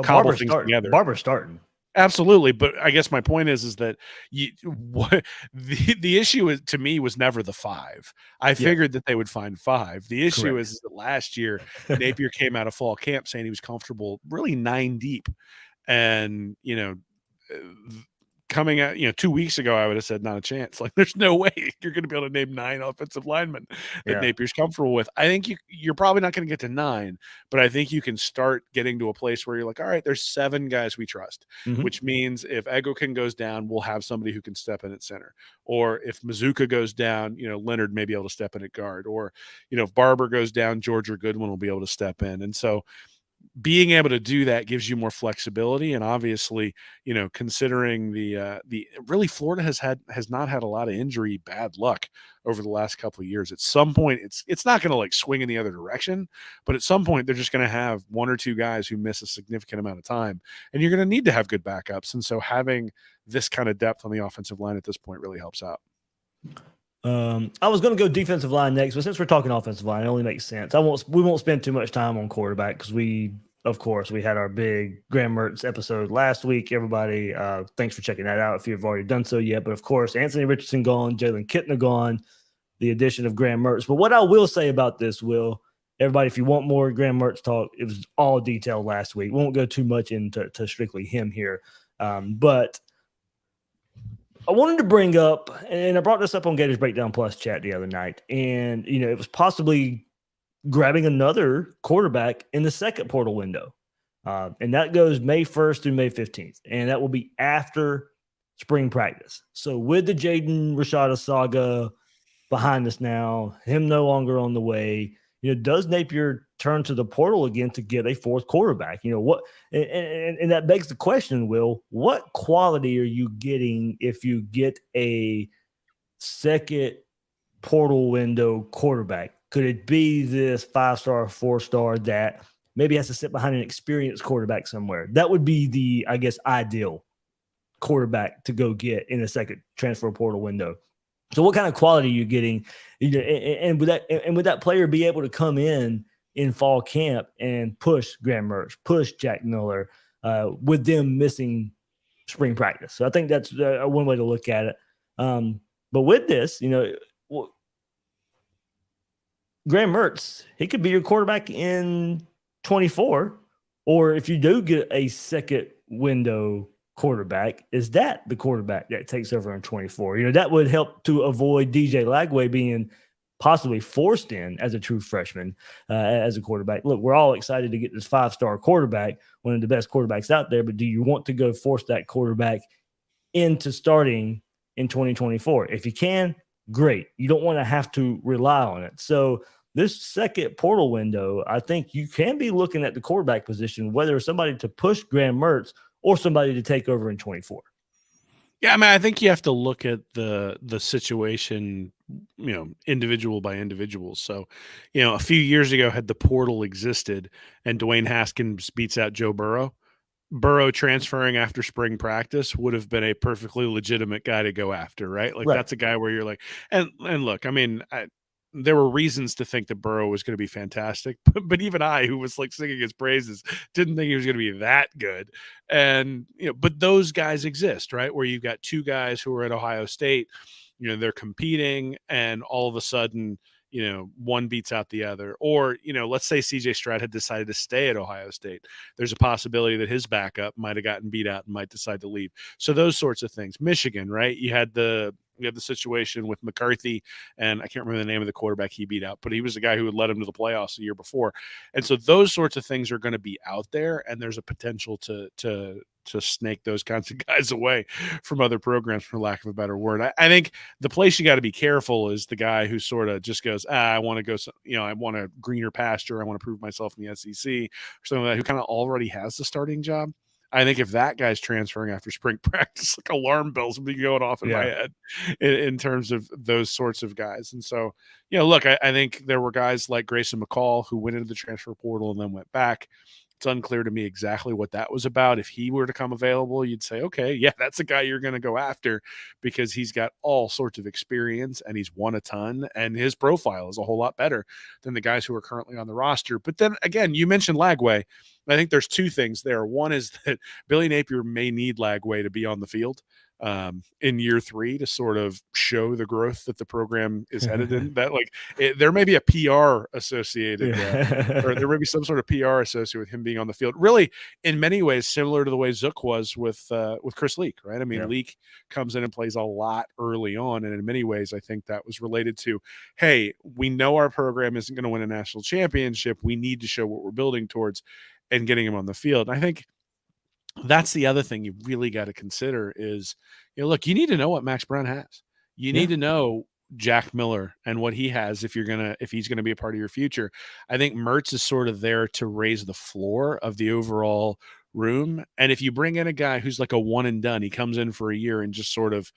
cobble things together.
Barber's starting.
Absolutely, but I guess my point is that the issue to me was never the 5. I figured that they would find 5. The issue is that last year Napier came out of fall camp saying he was comfortable really 9 deep, and coming out, 2 weeks ago, I would have said not a chance. Like, there's no way you're going to be able to name 9 offensive linemen that Napier's comfortable with. I think you're probably not going to get to 9, but I think you can start getting to a place where you're like, all right, there's 7 guys we trust, which means if Egokin goes down, we'll have somebody who can step in at center. Or if Mazuka goes down, Leonard may be able to step in at guard. Or, if Barber goes down, George or Goodwin will be able to step in. And so being able to do that gives you more flexibility. And obviously, considering the really Florida has not had a lot of injury bad luck over the last couple of years. At some point, it's not going to like swing in the other direction, but at some point they're just going to have 1 or 2 guys who miss a significant amount of time, and you're going to need to have good backups. And so having this kind of depth on the offensive line at this point really helps out.
I was going to go defensive line next, but since we're talking offensive line, it only makes sense. We won't spend too much time on quarterback because we had our big Graham Mertz episode last week. Everybody, thanks for checking that out if you've already done so yet. But of course, Anthony Richardson gone, Jalen Kittner gone, the addition of Graham Mertz. But what I will say about this, everybody, if you want more Graham Mertz talk, it was all detailed last week. We won't go too much into strictly him here, but I wanted to bring up, and I brought this up on Gators Breakdown Plus chat the other night, and it was possibly grabbing another quarterback in the second portal window, and that goes May 1st through May 15th, and that will be after spring practice. So with the Jaden Rashada saga behind us now, him no longer on the way, does Napier turn to the portal again to get a 4th quarterback? What, and that begs the question, Will, what quality are you getting if you get a second portal window quarterback? Could it be this 5-star, 4-star that maybe has to sit behind an experienced quarterback somewhere? That would be the, I guess, ideal quarterback to go get in a second transfer portal window. So what kind of quality are you getting? And would that player be able to come in in fall camp and push Graham Mertz, push Jack Miller, with them missing spring practice. So I think that's one way to look at it. But with this, Graham Mertz, he could be your quarterback in 24, or if you do get a second window quarterback, is that the quarterback that takes over in 24? That would help to avoid DJ Lagway being possibly forced in as a true freshman as a quarterback. Look, we're all excited to get this 5-star quarterback, one of the best quarterbacks out there, but do you want to go force that quarterback into starting in 2024? If you can, great. You don't want to have to rely on it. So this second portal window, I think you can be looking at the quarterback position, whether it's somebody to push Graham Mertz or somebody to take over in 24.
Yeah, I mean, I think you have to look at the situation, individual by individual. So, a few years ago, had the portal existed and Dwayne Haskins beats out Joe Burrow transferring after spring practice would have been a perfectly legitimate guy to go after, right? Like, that's a guy where you're like, and look, I mean, there were reasons to think that Burrow was going to be fantastic, but even I, who was like singing his praises, didn't think he was going to be that good. And, but those guys exist, right? Where you've got two guys who are at Ohio State, they're competing, and all of a sudden, one beats out the other. Or, let's say CJ Stroud had decided to stay at Ohio State. There's a possibility that his backup might have gotten beat out and might decide to leave. So those sorts of things. Michigan, right? You had the situation with McCarthy, and I can't remember the name of the quarterback he beat out, but he was the guy who had led him to the playoffs the year before. And so those sorts of things are going to be out there, and there's a potential to snake those kinds of guys away from other programs, for lack of a better word. I think the place you got to be careful is the guy who sort of just goes, I want to go, I want a greener pasture. I want to prove myself in the SEC, or something like that, who kind of already has the starting job. I think if that guy's transferring after spring practice, like alarm bells will be going off in my head in terms of those sorts of guys. And so, look, I think there were guys like Grayson McCall who went into the transfer portal and then went back. It's unclear to me exactly what that was about. If he were to come available, you'd say, okay, yeah, that's a guy you're going to go after because he's got all sorts of experience and he's won a ton, and his profile is a whole lot better than the guys who are currently on the roster. But then again, you mentioned Lagway. I think there's two things there. One is that Billy Napier may need Lagway to be on the field in year 3 to sort of show the growth that the program is headed in. That there may be a PR associated, or there may be some sort of PR associated with him being on the field. Really, in many ways, similar to the way Zook was with Chris Leak, right? I mean, Leak comes in and plays a lot early on, and in many ways, I think that was related to, hey, we know our program isn't going to win a national championship. We need to show what we're building towards, and getting him on the field. And I think that's the other thing you really got to consider is, look, you need to know what Max Brown has. You need to know Jack Miller and what he has if he's going to be a part of your future. I think Mertz is sort of there to raise the floor of the overall room. And if you bring in a guy who's like a one and done, he comes in for a year and just sort of,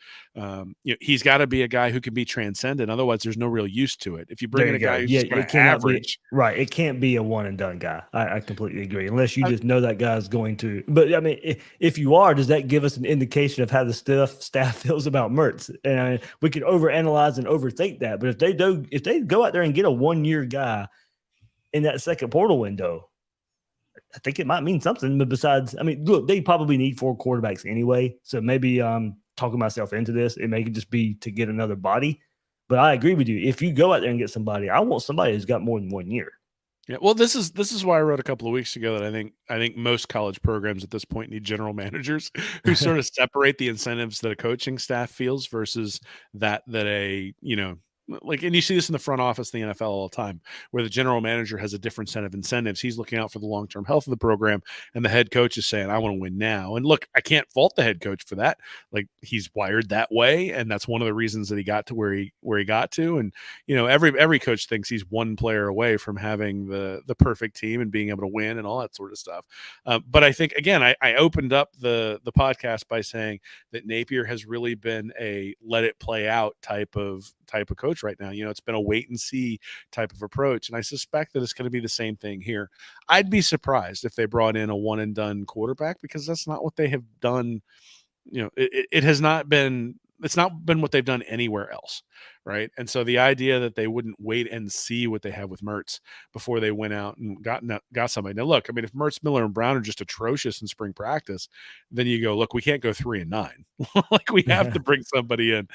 he's got to be a guy who can be transcendent. Otherwise, there's no real use to it. If you bring in a guy who's just going to average,
right? It can't be a one and done guy. I completely agree. Unless you just know that guy's going to. But I mean, if you are, does that give us an indication of how the staff feels about Mertz? And we could overanalyze and overthink that. But if they go out there and get a 1-year guy in that second portal window, I think it might mean something. But besides, I mean, look, they probably need 4 quarterbacks anyway. So maybe talking myself into this, it may just be to get another body. But I agree with you. If you go out there and get somebody, I want somebody who's got more than 1 year.
Yeah, well, this is why I wrote a couple of weeks ago that I think most college programs at this point need general managers who sort of separate the incentives that a coaching staff feels versus that a and you see this in the front office of the NFL all the time, where the general manager has a different set of incentives. He's looking out for the long-term health of the program, and the head coach is saying, I want to win now. And look, I can't fault the head coach for that. Like, he's wired that way, and that's one of the reasons that he got to where he got to. And every coach thinks he's one player away from having the perfect team and being able to win and all that sort of stuff. But I think, again, I opened up the podcast by saying that Napier has really been a let it play out type of coach right now. It's been a wait and see type of approach. And I suspect that it's going to be the same thing here. I'd be surprised if they brought in a one and done quarterback, because that's not what they have done. It has not been it's not been what they've done anywhere else, right? And so the idea that they wouldn't wait and see what they have with Mertz before they went out and got somebody. Now, look, I mean, if Mertz, Miller, and Brown are just atrocious in spring practice, then you go, look, we can't go 3-9. Like we have to bring somebody in.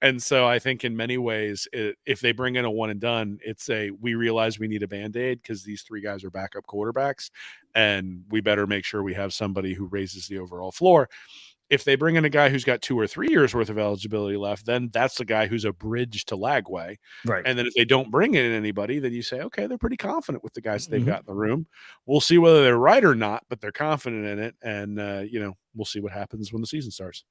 And so I think in many ways, if they bring in a one and done, it's we realize we need a Band-Aid because these three guys are backup quarterbacks, and we better make sure we have somebody who raises the overall floor. If they bring in a guy who's got 2 or 3 years worth of eligibility left, then that's the guy who's a bridge to Lagway.
Right.
And then if they don't bring in anybody, then you say, okay, they're pretty confident with the guys that they've got in the room. We'll see whether they're right or not, but they're confident in it. And, we'll see what happens when the season starts.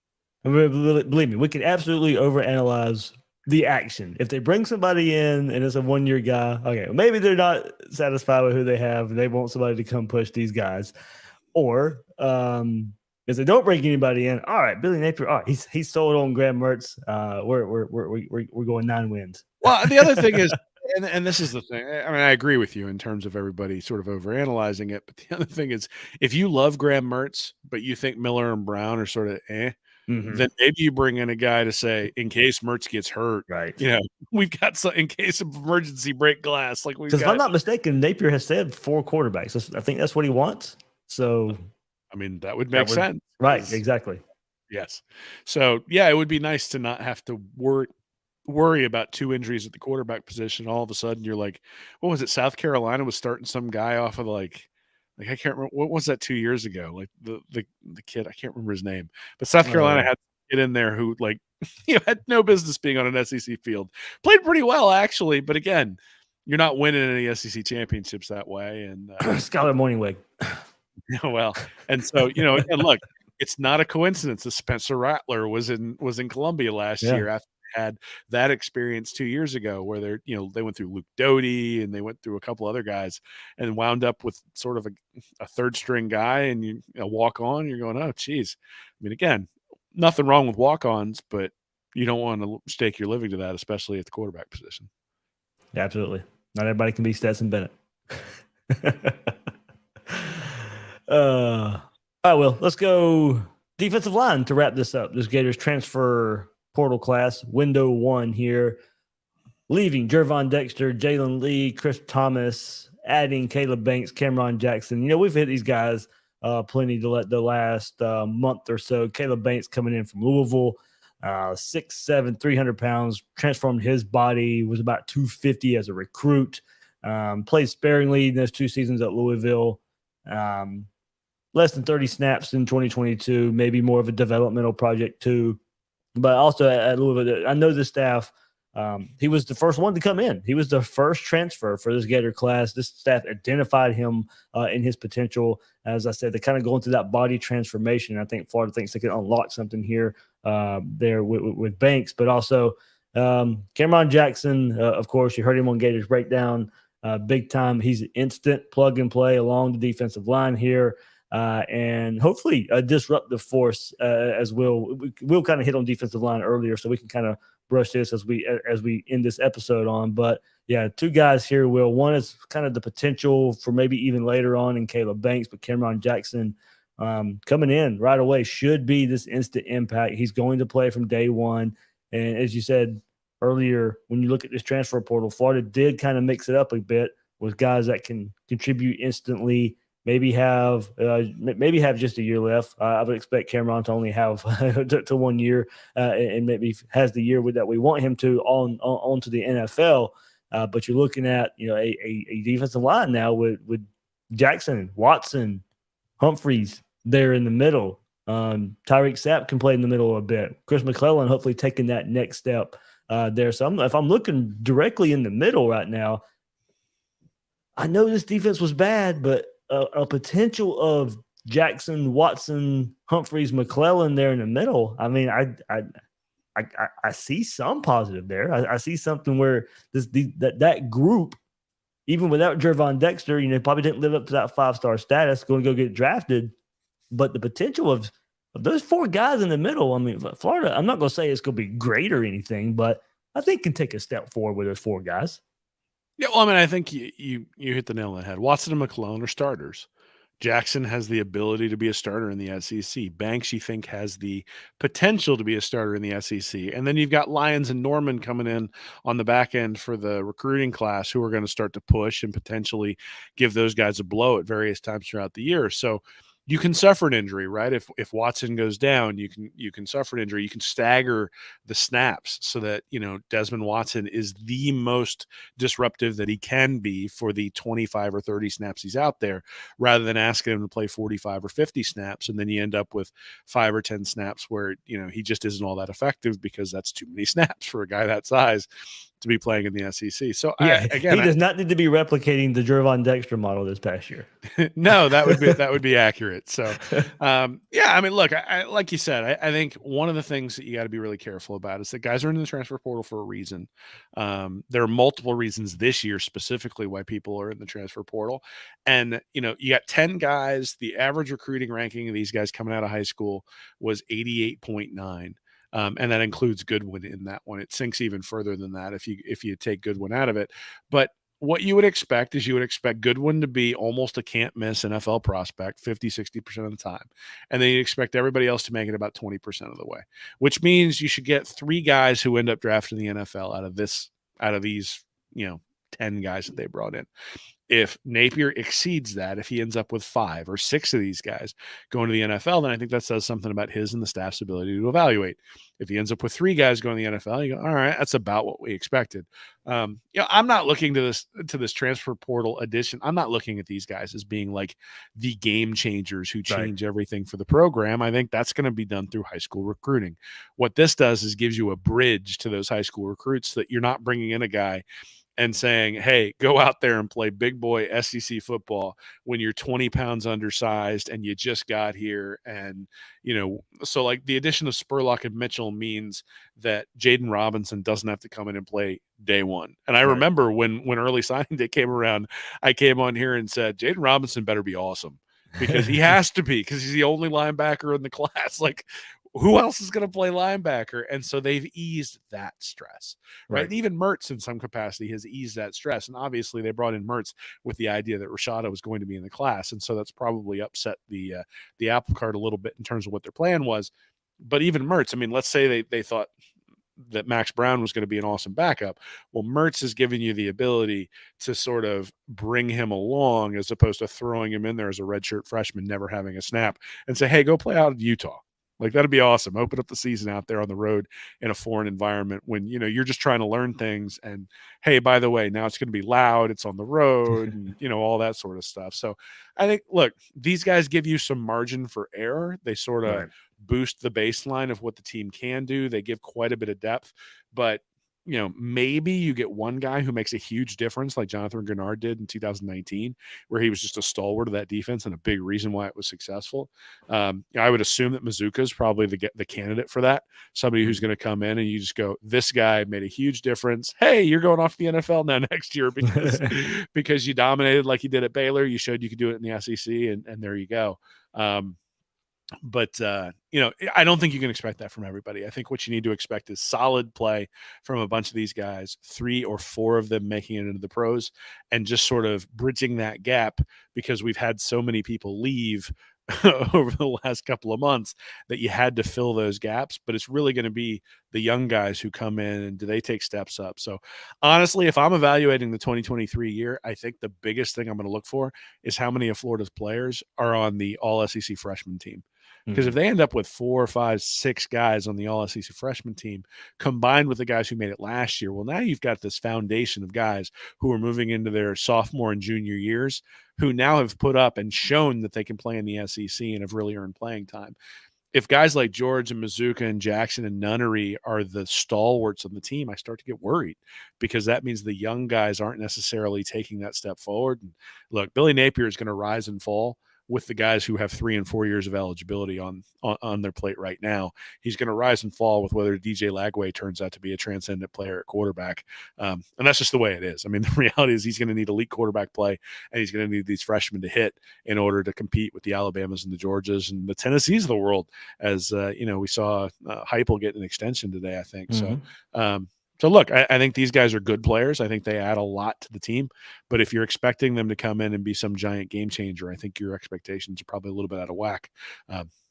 Believe me, we can absolutely overanalyze the action. If they bring somebody in and it's a one-year guy, okay, maybe they're not satisfied with who they have and they want somebody to come push these guys. Or, if they don't bring anybody in, all right, Billy Napier, all right, he's sold on Graham Mertz. We're going 9 wins.
Well, the other thing is, and this is the thing. I mean, I agree with you in terms of everybody sort of overanalyzing it. But the other thing is, if you love Graham Mertz, but you think Miller and Brown are sort of then maybe you bring in a guy to say, in case Mertz gets hurt,
right?
We've got some in case of emergency break glass. Like
because if I'm not mistaken, Napier has said 4 quarterbacks. I think that's what he wants. So.
I mean, that would make sense.
Right, exactly.
Yes. So, yeah, it would be nice to not have to worry about 2 injuries at the quarterback position. All of a sudden, you're like, what was it? South Carolina was starting some guy off of like I can't remember. What was that 2 years ago? Like the kid, I can't remember his name. But South Carolina had a kid in there who like had no business being on an SEC field. Played pretty well, actually. But again, you're not winning any SEC championships that way. And
Skylar Morningweg.
Well, and so again, look, it's not a coincidence that Spencer Rattler was in Columbia last year after they had that experience 2 years ago, where they went through Luke Doty and they went through a couple other guys and wound up with sort of a third string guy and you walk on. You're going, oh, geez. I mean, again, nothing wrong with walk-ons, but you don't want to stake your living to that, especially at the quarterback position.
Yeah, absolutely. Not everybody can be Stetson Bennett. All right, well, let's go defensive line to wrap this up. This Gators transfer portal class, window 1 here. Leaving Jervon Dexter, Jalen Lee, Chris Thomas, adding Caleb Banks, Cameron Jackson. We've hit these guys plenty the last month or so. Caleb Banks coming in from Louisville, 6'7", 300 pounds, transformed his body, was about 250 as a recruit, played sparingly in those 2 seasons at Louisville. Less than 30 snaps in 2022, maybe more of a developmental project too. But also at Louisville, I know the staff, he was the first one to come in. He was the first transfer for this Gator class. This staff identified him in his potential. As I said, they're kind of going through that body transformation. I think Florida thinks they can unlock something here there with Banks, but also Cameron Jackson, of course, you heard him on Gators Breakdown, big time. He's instant plug and play along the defensive line here. And hopefully a disruptive force as we'll kind of hit on defensive line earlier, so we can kind of brush this as we end this episode on. But yeah, 2 guys here. One is kind of the potential for maybe even later on in Caleb Banks, but Cameron Jackson coming in right away should be this instant impact. He's going to play from day one, and as you said earlier, when you look at this transfer portal, Florida did kind of mix it up a bit with guys that can contribute instantly. Maybe have just a year left. I would expect Cameron to only have to 1 year, and maybe has the year that we want him to on to the NFL. But you're looking at a defensive line now with Jackson, Watson, Humphreys there in the middle. Tyreek Sapp can play in the middle a bit. Chris McClellan hopefully taking that next step there. So if I'm looking directly in the middle right now, I know this defense was bad, but a potential of Jackson, Watson, Humphreys, McClellan there in the middle. I mean, I see some positive there. I see something where that group, even without Jervon Dexter, probably didn't live up to that 5-star status, going to go get drafted. But the potential of those 4 guys in the middle, I mean, Florida, I'm not going to say it's going to be great or anything, but I think can take a step forward with those 4 guys.
Yeah, well, I mean, I think you hit the nail on the head. Watson and McClellan are starters. Jackson has the ability to be a starter in the SEC. Banks, you think, has the potential to be a starter in the SEC. And then you've got Lyons and Norman coming in on the back end for the recruiting class who are going to start to push and potentially give those guys a blow at various times throughout the year. So you can suffer an injury, right? If Watson goes down, you can suffer an injury. You can stagger the snaps so that, Desmond Watson is the most disruptive that he can be for the 25 or 30 snaps he's out there, rather than asking him to play 45 or 50 snaps. And then you end up with 5 or 10 snaps where, he just isn't all that effective because that's too many snaps for a guy that size to be playing in the SEC. So
he does not need to be replicating the Jervon Dexter model this past year.
No, that would be accurate. So, look, I like you said, I think one of the things that you got to be really careful about is that guys are in the transfer portal for a reason. There are multiple reasons this year specifically why people are in the transfer portal. And, you got 10 guys. The average recruiting ranking of these guys coming out of high school was 88.9. And that includes Goodwin in that one. It sinks even further than that if you take Goodwin out of it. But what you would expect is you would expect Goodwin to be almost a can't miss NFL prospect 50-60% of the time. And then you expect everybody else to make it about 20% of the way, which means you should get 3 guys who end up drafting the NFL out of these 10 guys that they brought in. If Napier exceeds that, if he ends up with 5 or 6 of these guys going to the NFL, then I think that says something about his and the staff's ability to evaluate. If he ends up with 3 guys going to the NFL, you go, all right, that's about what we expected. I'm not looking to this transfer portal addition. I'm not looking at these guys as being like the game changers who change everything for the program. I think that's going to be done through high school recruiting. What this does is gives you a bridge to those high school recruits, that you're not bringing in a guy and saying, hey, go out there and play big boy SEC football when you're 20 pounds undersized and you just got here. And, so like the addition of Spurlock and Mitchell means that Jaden Robinson doesn't have to come in and play day one. And I remember when early signing day came around, I came on here and said, Jaden Robinson better be awesome, because he has to be, because he's the only linebacker in the class. Like, who else is going to play linebacker? And so they've eased that stress, right? And even Mertz in some capacity has eased that stress. And obviously they brought in Mertz with the idea that Rashada was going to be in the class. And so that's probably upset the apple cart a little bit in terms of what their plan was. But even Mertz, let's say they thought that Max Brown was going to be an awesome backup. Well, Mertz is giving you the ability to sort of bring him along, as opposed to throwing him in there as a redshirt freshman, never having a snap, and say, hey, go play out in Utah. Like, that'd be awesome. Open up the season out there on the road in a foreign environment when, you're just trying to learn things. And, hey, by the way, now it's going to be loud. It's on the road and, all that sort of stuff. So I think, look, these guys give you some margin for error. They sort of boost the baseline of what the team can do. They give quite a bit of depth. But, maybe you get one guy who makes a huge difference, like Jonathan Grenard did in 2019, where he was just a stalwart of that defense and a big reason why it was successful. I would assume that Mazuka is probably the candidate for that. Somebody who's going to come in and you just go, this guy made a huge difference. Hey, you're going off to the NFL now next year because you dominated like you did at Baylor. You showed you could do it in the SEC, and there you go. But I don't think you can expect that from everybody. I think what you need to expect is solid play from a bunch of these guys, 3 or 4 of them making it into the pros, and just sort of bridging that gap, because we've had so many people leave over the last couple of months that you had to fill those gaps. But it's really going to be the young guys who come in, and do they take steps up? So honestly, if I'm evaluating the 2023 year, I think the biggest thing I'm going to look for is how many of Florida's players are on the all SEC freshman team. Because if they end up with 4, 5, 6 guys on the all SEC freshman team combined with the guys who made it last year, well, now you've got this foundation of guys who are moving into their sophomore and junior years, who now have put up and shown that they can play in the SEC and have really earned playing time. If guys like George and Mazuka and Jackson and Nunnery are the stalwarts on the team, I start to get worried, because that means the young guys aren't necessarily taking that step forward. And look, Billy Napier is going to rise and fall with the guys who have 3 and 4 years of eligibility on their plate right now. He's going to rise and fall with whether DJ Lagway turns out to be a transcendent player at quarterback. And that's just the way it is. The reality is he's going to need elite quarterback play, and he's going to need these freshmen to hit in order to compete with the Alabamas and the Georgias and the Tennessees of the world. As we saw Heupel get an extension today, I think. So So look, I think these guys are good players. I think they add a lot to the team. But if you're expecting them to come in and be some giant game changer, I think your expectations are probably a little bit out of whack.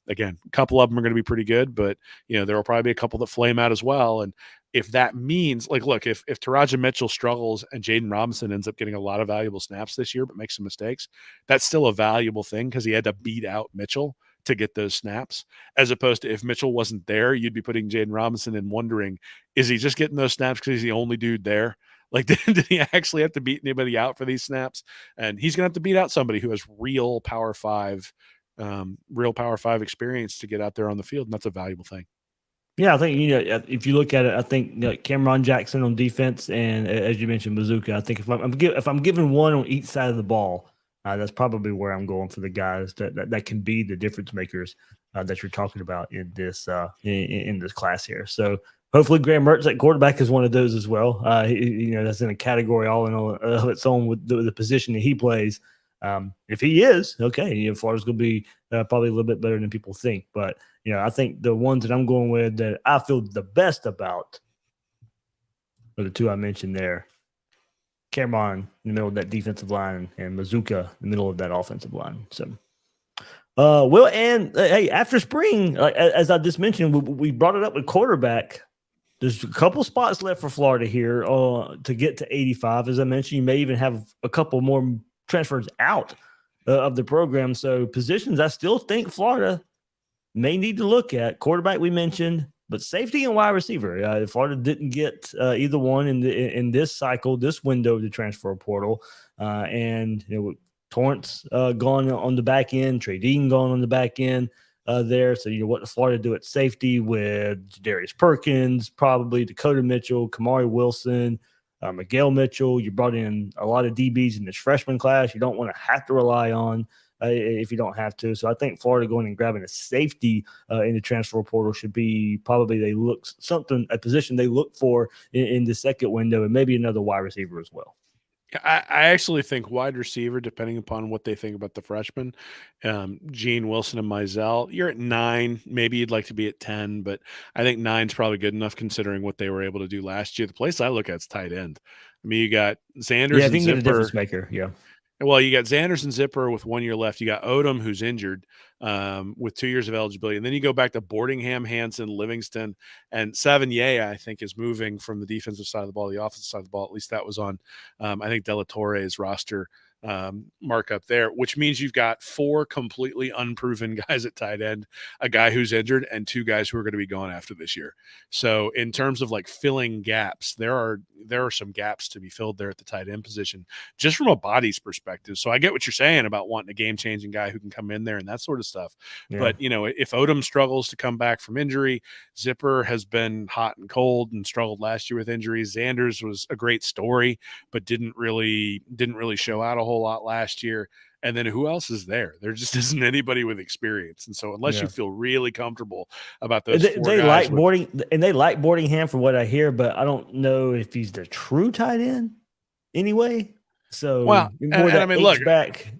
Again, a couple of them are going to be pretty good, but there will probably be a couple that flame out as well. And if that means, like, look, if Taraja Mitchell struggles and Jaden Robinson ends up getting a lot of valuable snaps this year, but makes some mistakes, that's still a valuable thing because he had to beat out Mitchell to get those snaps, as opposed to if Mitchell wasn't there, you'd be putting Jaden Robinson in wondering, is he just getting those snaps because he's the only dude there? Like, did he actually have to beat anybody out for these snaps? And he's going to have to beat out somebody who has real Power 5 experience to get out there on the field, and that's a valuable thing.
Yeah, I think if you look at it, I think Cameron Jackson on defense, and as you mentioned, Bazooka. I think if I'm giving one on each side of the ball, that's probably where I'm going for the guys that can be the difference makers that you're talking about in this in this class here. So hopefully Graham Mertz at quarterback is one of those as well. That's in a category all in of its own with the position that he plays. If he is, okay, Florida's going to be probably a little bit better than people think. But I think the ones that I'm going with that I feel the best about are the two I mentioned there. Cameron in the middle of that defensive line and Mazuka in the middle of that offensive line. So, hey, after spring, as I just mentioned, we brought it up with quarterback. There's a couple spots left for Florida here to get to 85. As I mentioned, you may even have a couple more transfers out of the program. So positions I still think Florida may need to look at. Quarterback we mentioned, but safety and wide receiver. Florida didn't get either one in this cycle, this window of the transfer portal. And Torrance gone on the back end, Trey Dean gone on the back end there. So what does Florida do at safety with Darius Perkins, probably Dakota Mitchell, Kamari Wilson, Miguel Mitchell? You brought in a lot of DBs in this freshman class. You don't want to have to rely on if you don't have to. So I think Florida going and grabbing a safety in the transfer portal should be probably a position they look for in the second window, and maybe another wide receiver as well.
I actually think wide receiver, depending upon what they think about the freshman, Gene Wilson and Mizell, you're at 9. Maybe you'd like to be at 10, but I think 9's probably good enough considering what they were able to do last year. The place I look at is tight end. I mean, you got Xanders and Zipper. A difference
maker, yeah.
Well, you got Xanders and Zipper with 1 year left. You got Odom, who's injured with 2 years of eligibility. And then you go back to Boardingham, Hansen, Livingston, and Savigny, I think, is moving from the defensive side of the ball to the offensive side of the ball. At least that was on, I think, De La Torre's roster markup there, which means you've got 4 completely unproven guys at tight end, a guy who's injured, and 2 guys who are going to be gone after this year. So in terms of like filling gaps, there are some gaps to be filled there at the tight end position, just from a bodies perspective. So I get what you're saying about wanting a game-changing guy who can come in there and that sort of stuff. Yeah. But if Odom struggles to come back from injury, Zipper has been hot and cold and struggled last year with injuries. Xanders was a great story, but didn't really show out a whole lot last year. And then who else is there? There just isn't anybody with experience. And so unless you feel really comfortable about those
they like Boardingham for what I hear, but I don't know if he's the true tight end anyway. So
look
back,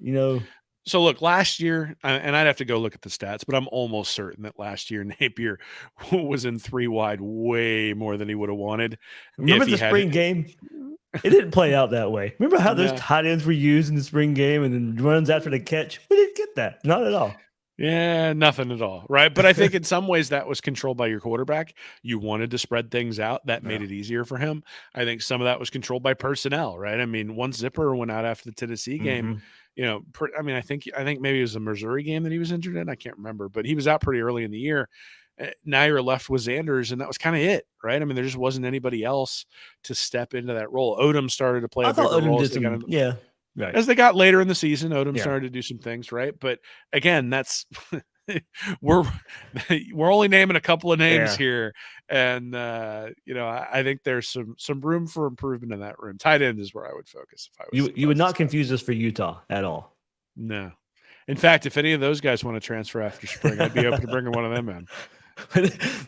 So look, last year, and I'd have to go look at the stats, but I'm almost certain that last year Napier was in 3 wide way more than he would have wanted.
Remember the spring game? It didn't play out that way. Remember how those tight ends were used in the spring game and then runs after the catch? We didn't get that. Not at all.
Yeah, nothing at all. Right. But I think in some ways that was controlled by your quarterback. You wanted to spread things out. That made it easier for him. I think some of that was controlled by personnel. Right. I mean, once Zipper went out after the Tennessee game, I think maybe it was the Missouri game that he was injured in. I can't remember, but he was out pretty early in the year. Now you're left with Xanders, and that was kind of it, right? I mean, there just wasn't anybody else to step into that role. Odom started to play a bigger role.
Right.
As they got later in the season, Odom started to do some things, right? But again, that's we're only naming a couple of names here, and I think there's some room for improvement in that room. Tight end is where I would focus if I was.
You would not confuse us for Utah at all.
No. In fact, if any of those guys want to transfer after spring, I'd be open to bringing one of them in.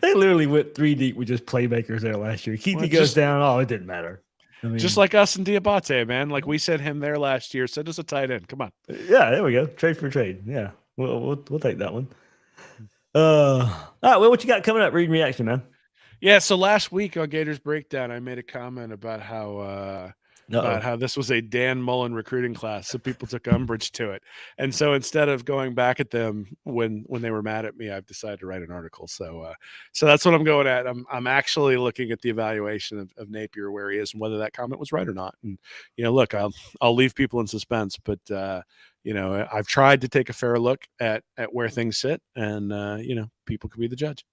They literally went 3 deep with just playmakers there last year. Keithy goes down. Oh, it didn't matter. I mean,
just like us and Diabate, man. Like we sent him there last year. Send us a tight end. Come on.
Yeah, there we go. Trade for trade. Yeah, we'll take that one. All right. Well, what you got coming up? Read and reaction, man.
Yeah, so last week on Gators Breakdown, I made a comment about how this was a Dan Mullen recruiting class, so people took umbrage to it. And so instead of going back at them when they were mad at me, I've decided to write an article. So so that's what I'm going at. I'm actually looking at the evaluation of Napier, where he is, and whether that comment was right or not. And look, I'll leave people in suspense, but I've tried to take a fair look at where things sit, and people can be the judge.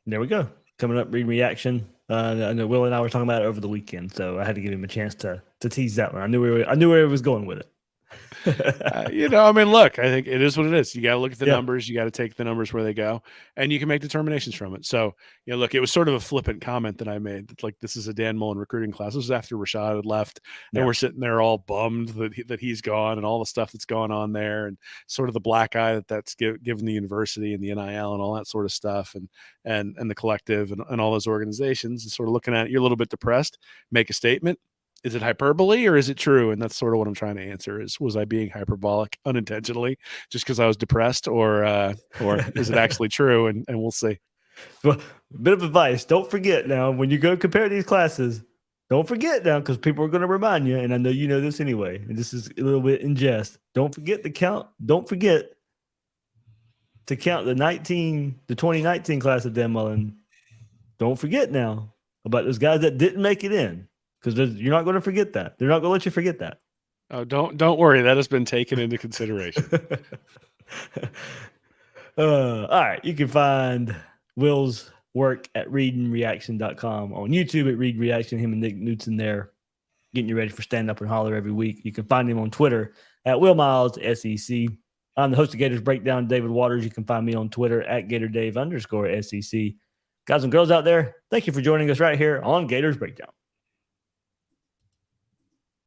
There we go. Coming up, reading reaction. I know Will and I were talking about it over the weekend, so I had to give him a chance to tease that one. I knew where he was going with it.
Look, I think it is what it is. You got to look at the
Yeah.
numbers. You got to take the numbers where they go, and you can make determinations from it. So, look, it was sort of a flippant comment that I made. It's like, this is a Dan Mullen recruiting class. This was after Rashad had left, and we're sitting there all bummed that he's gone and all the stuff that's going on there, and sort of the black eye that's given the university and the NIL and all that sort of stuff, and the collective and all those organizations. And sort of looking at it, you're a little bit depressed. Make a statement. Is it hyperbole or is it true? And that's sort of what I'm trying to answer is, was I being hyperbolic unintentionally just because I was depressed, or is it actually true? And we'll see.
Well, a bit of advice. Don't forget now, when you go compare these classes, don't forget now, because people are going to remind you, and I know you know this anyway, and this is a little bit in jest. Don't forget to count. Don't forget to count the 2019 class of Dan Mullen. Don't forget now about those guys that didn't make it in. Because you're not going to forget that. They're not going to let you forget that.
Oh, don't worry. That has been taken into consideration.
All right. You can find Will's work at readandreaction.com, on YouTube at Read Reaction. Him and Nick Newton there getting you ready for Stand Up and Holler every week. You can find him on Twitter at Will Miles SEC. I'm the host of Gators Breakdown, David Waters. You can find me on Twitter at GatorDave_SEC. Guys and girls out there, thank you for joining us right here on Gators Breakdown.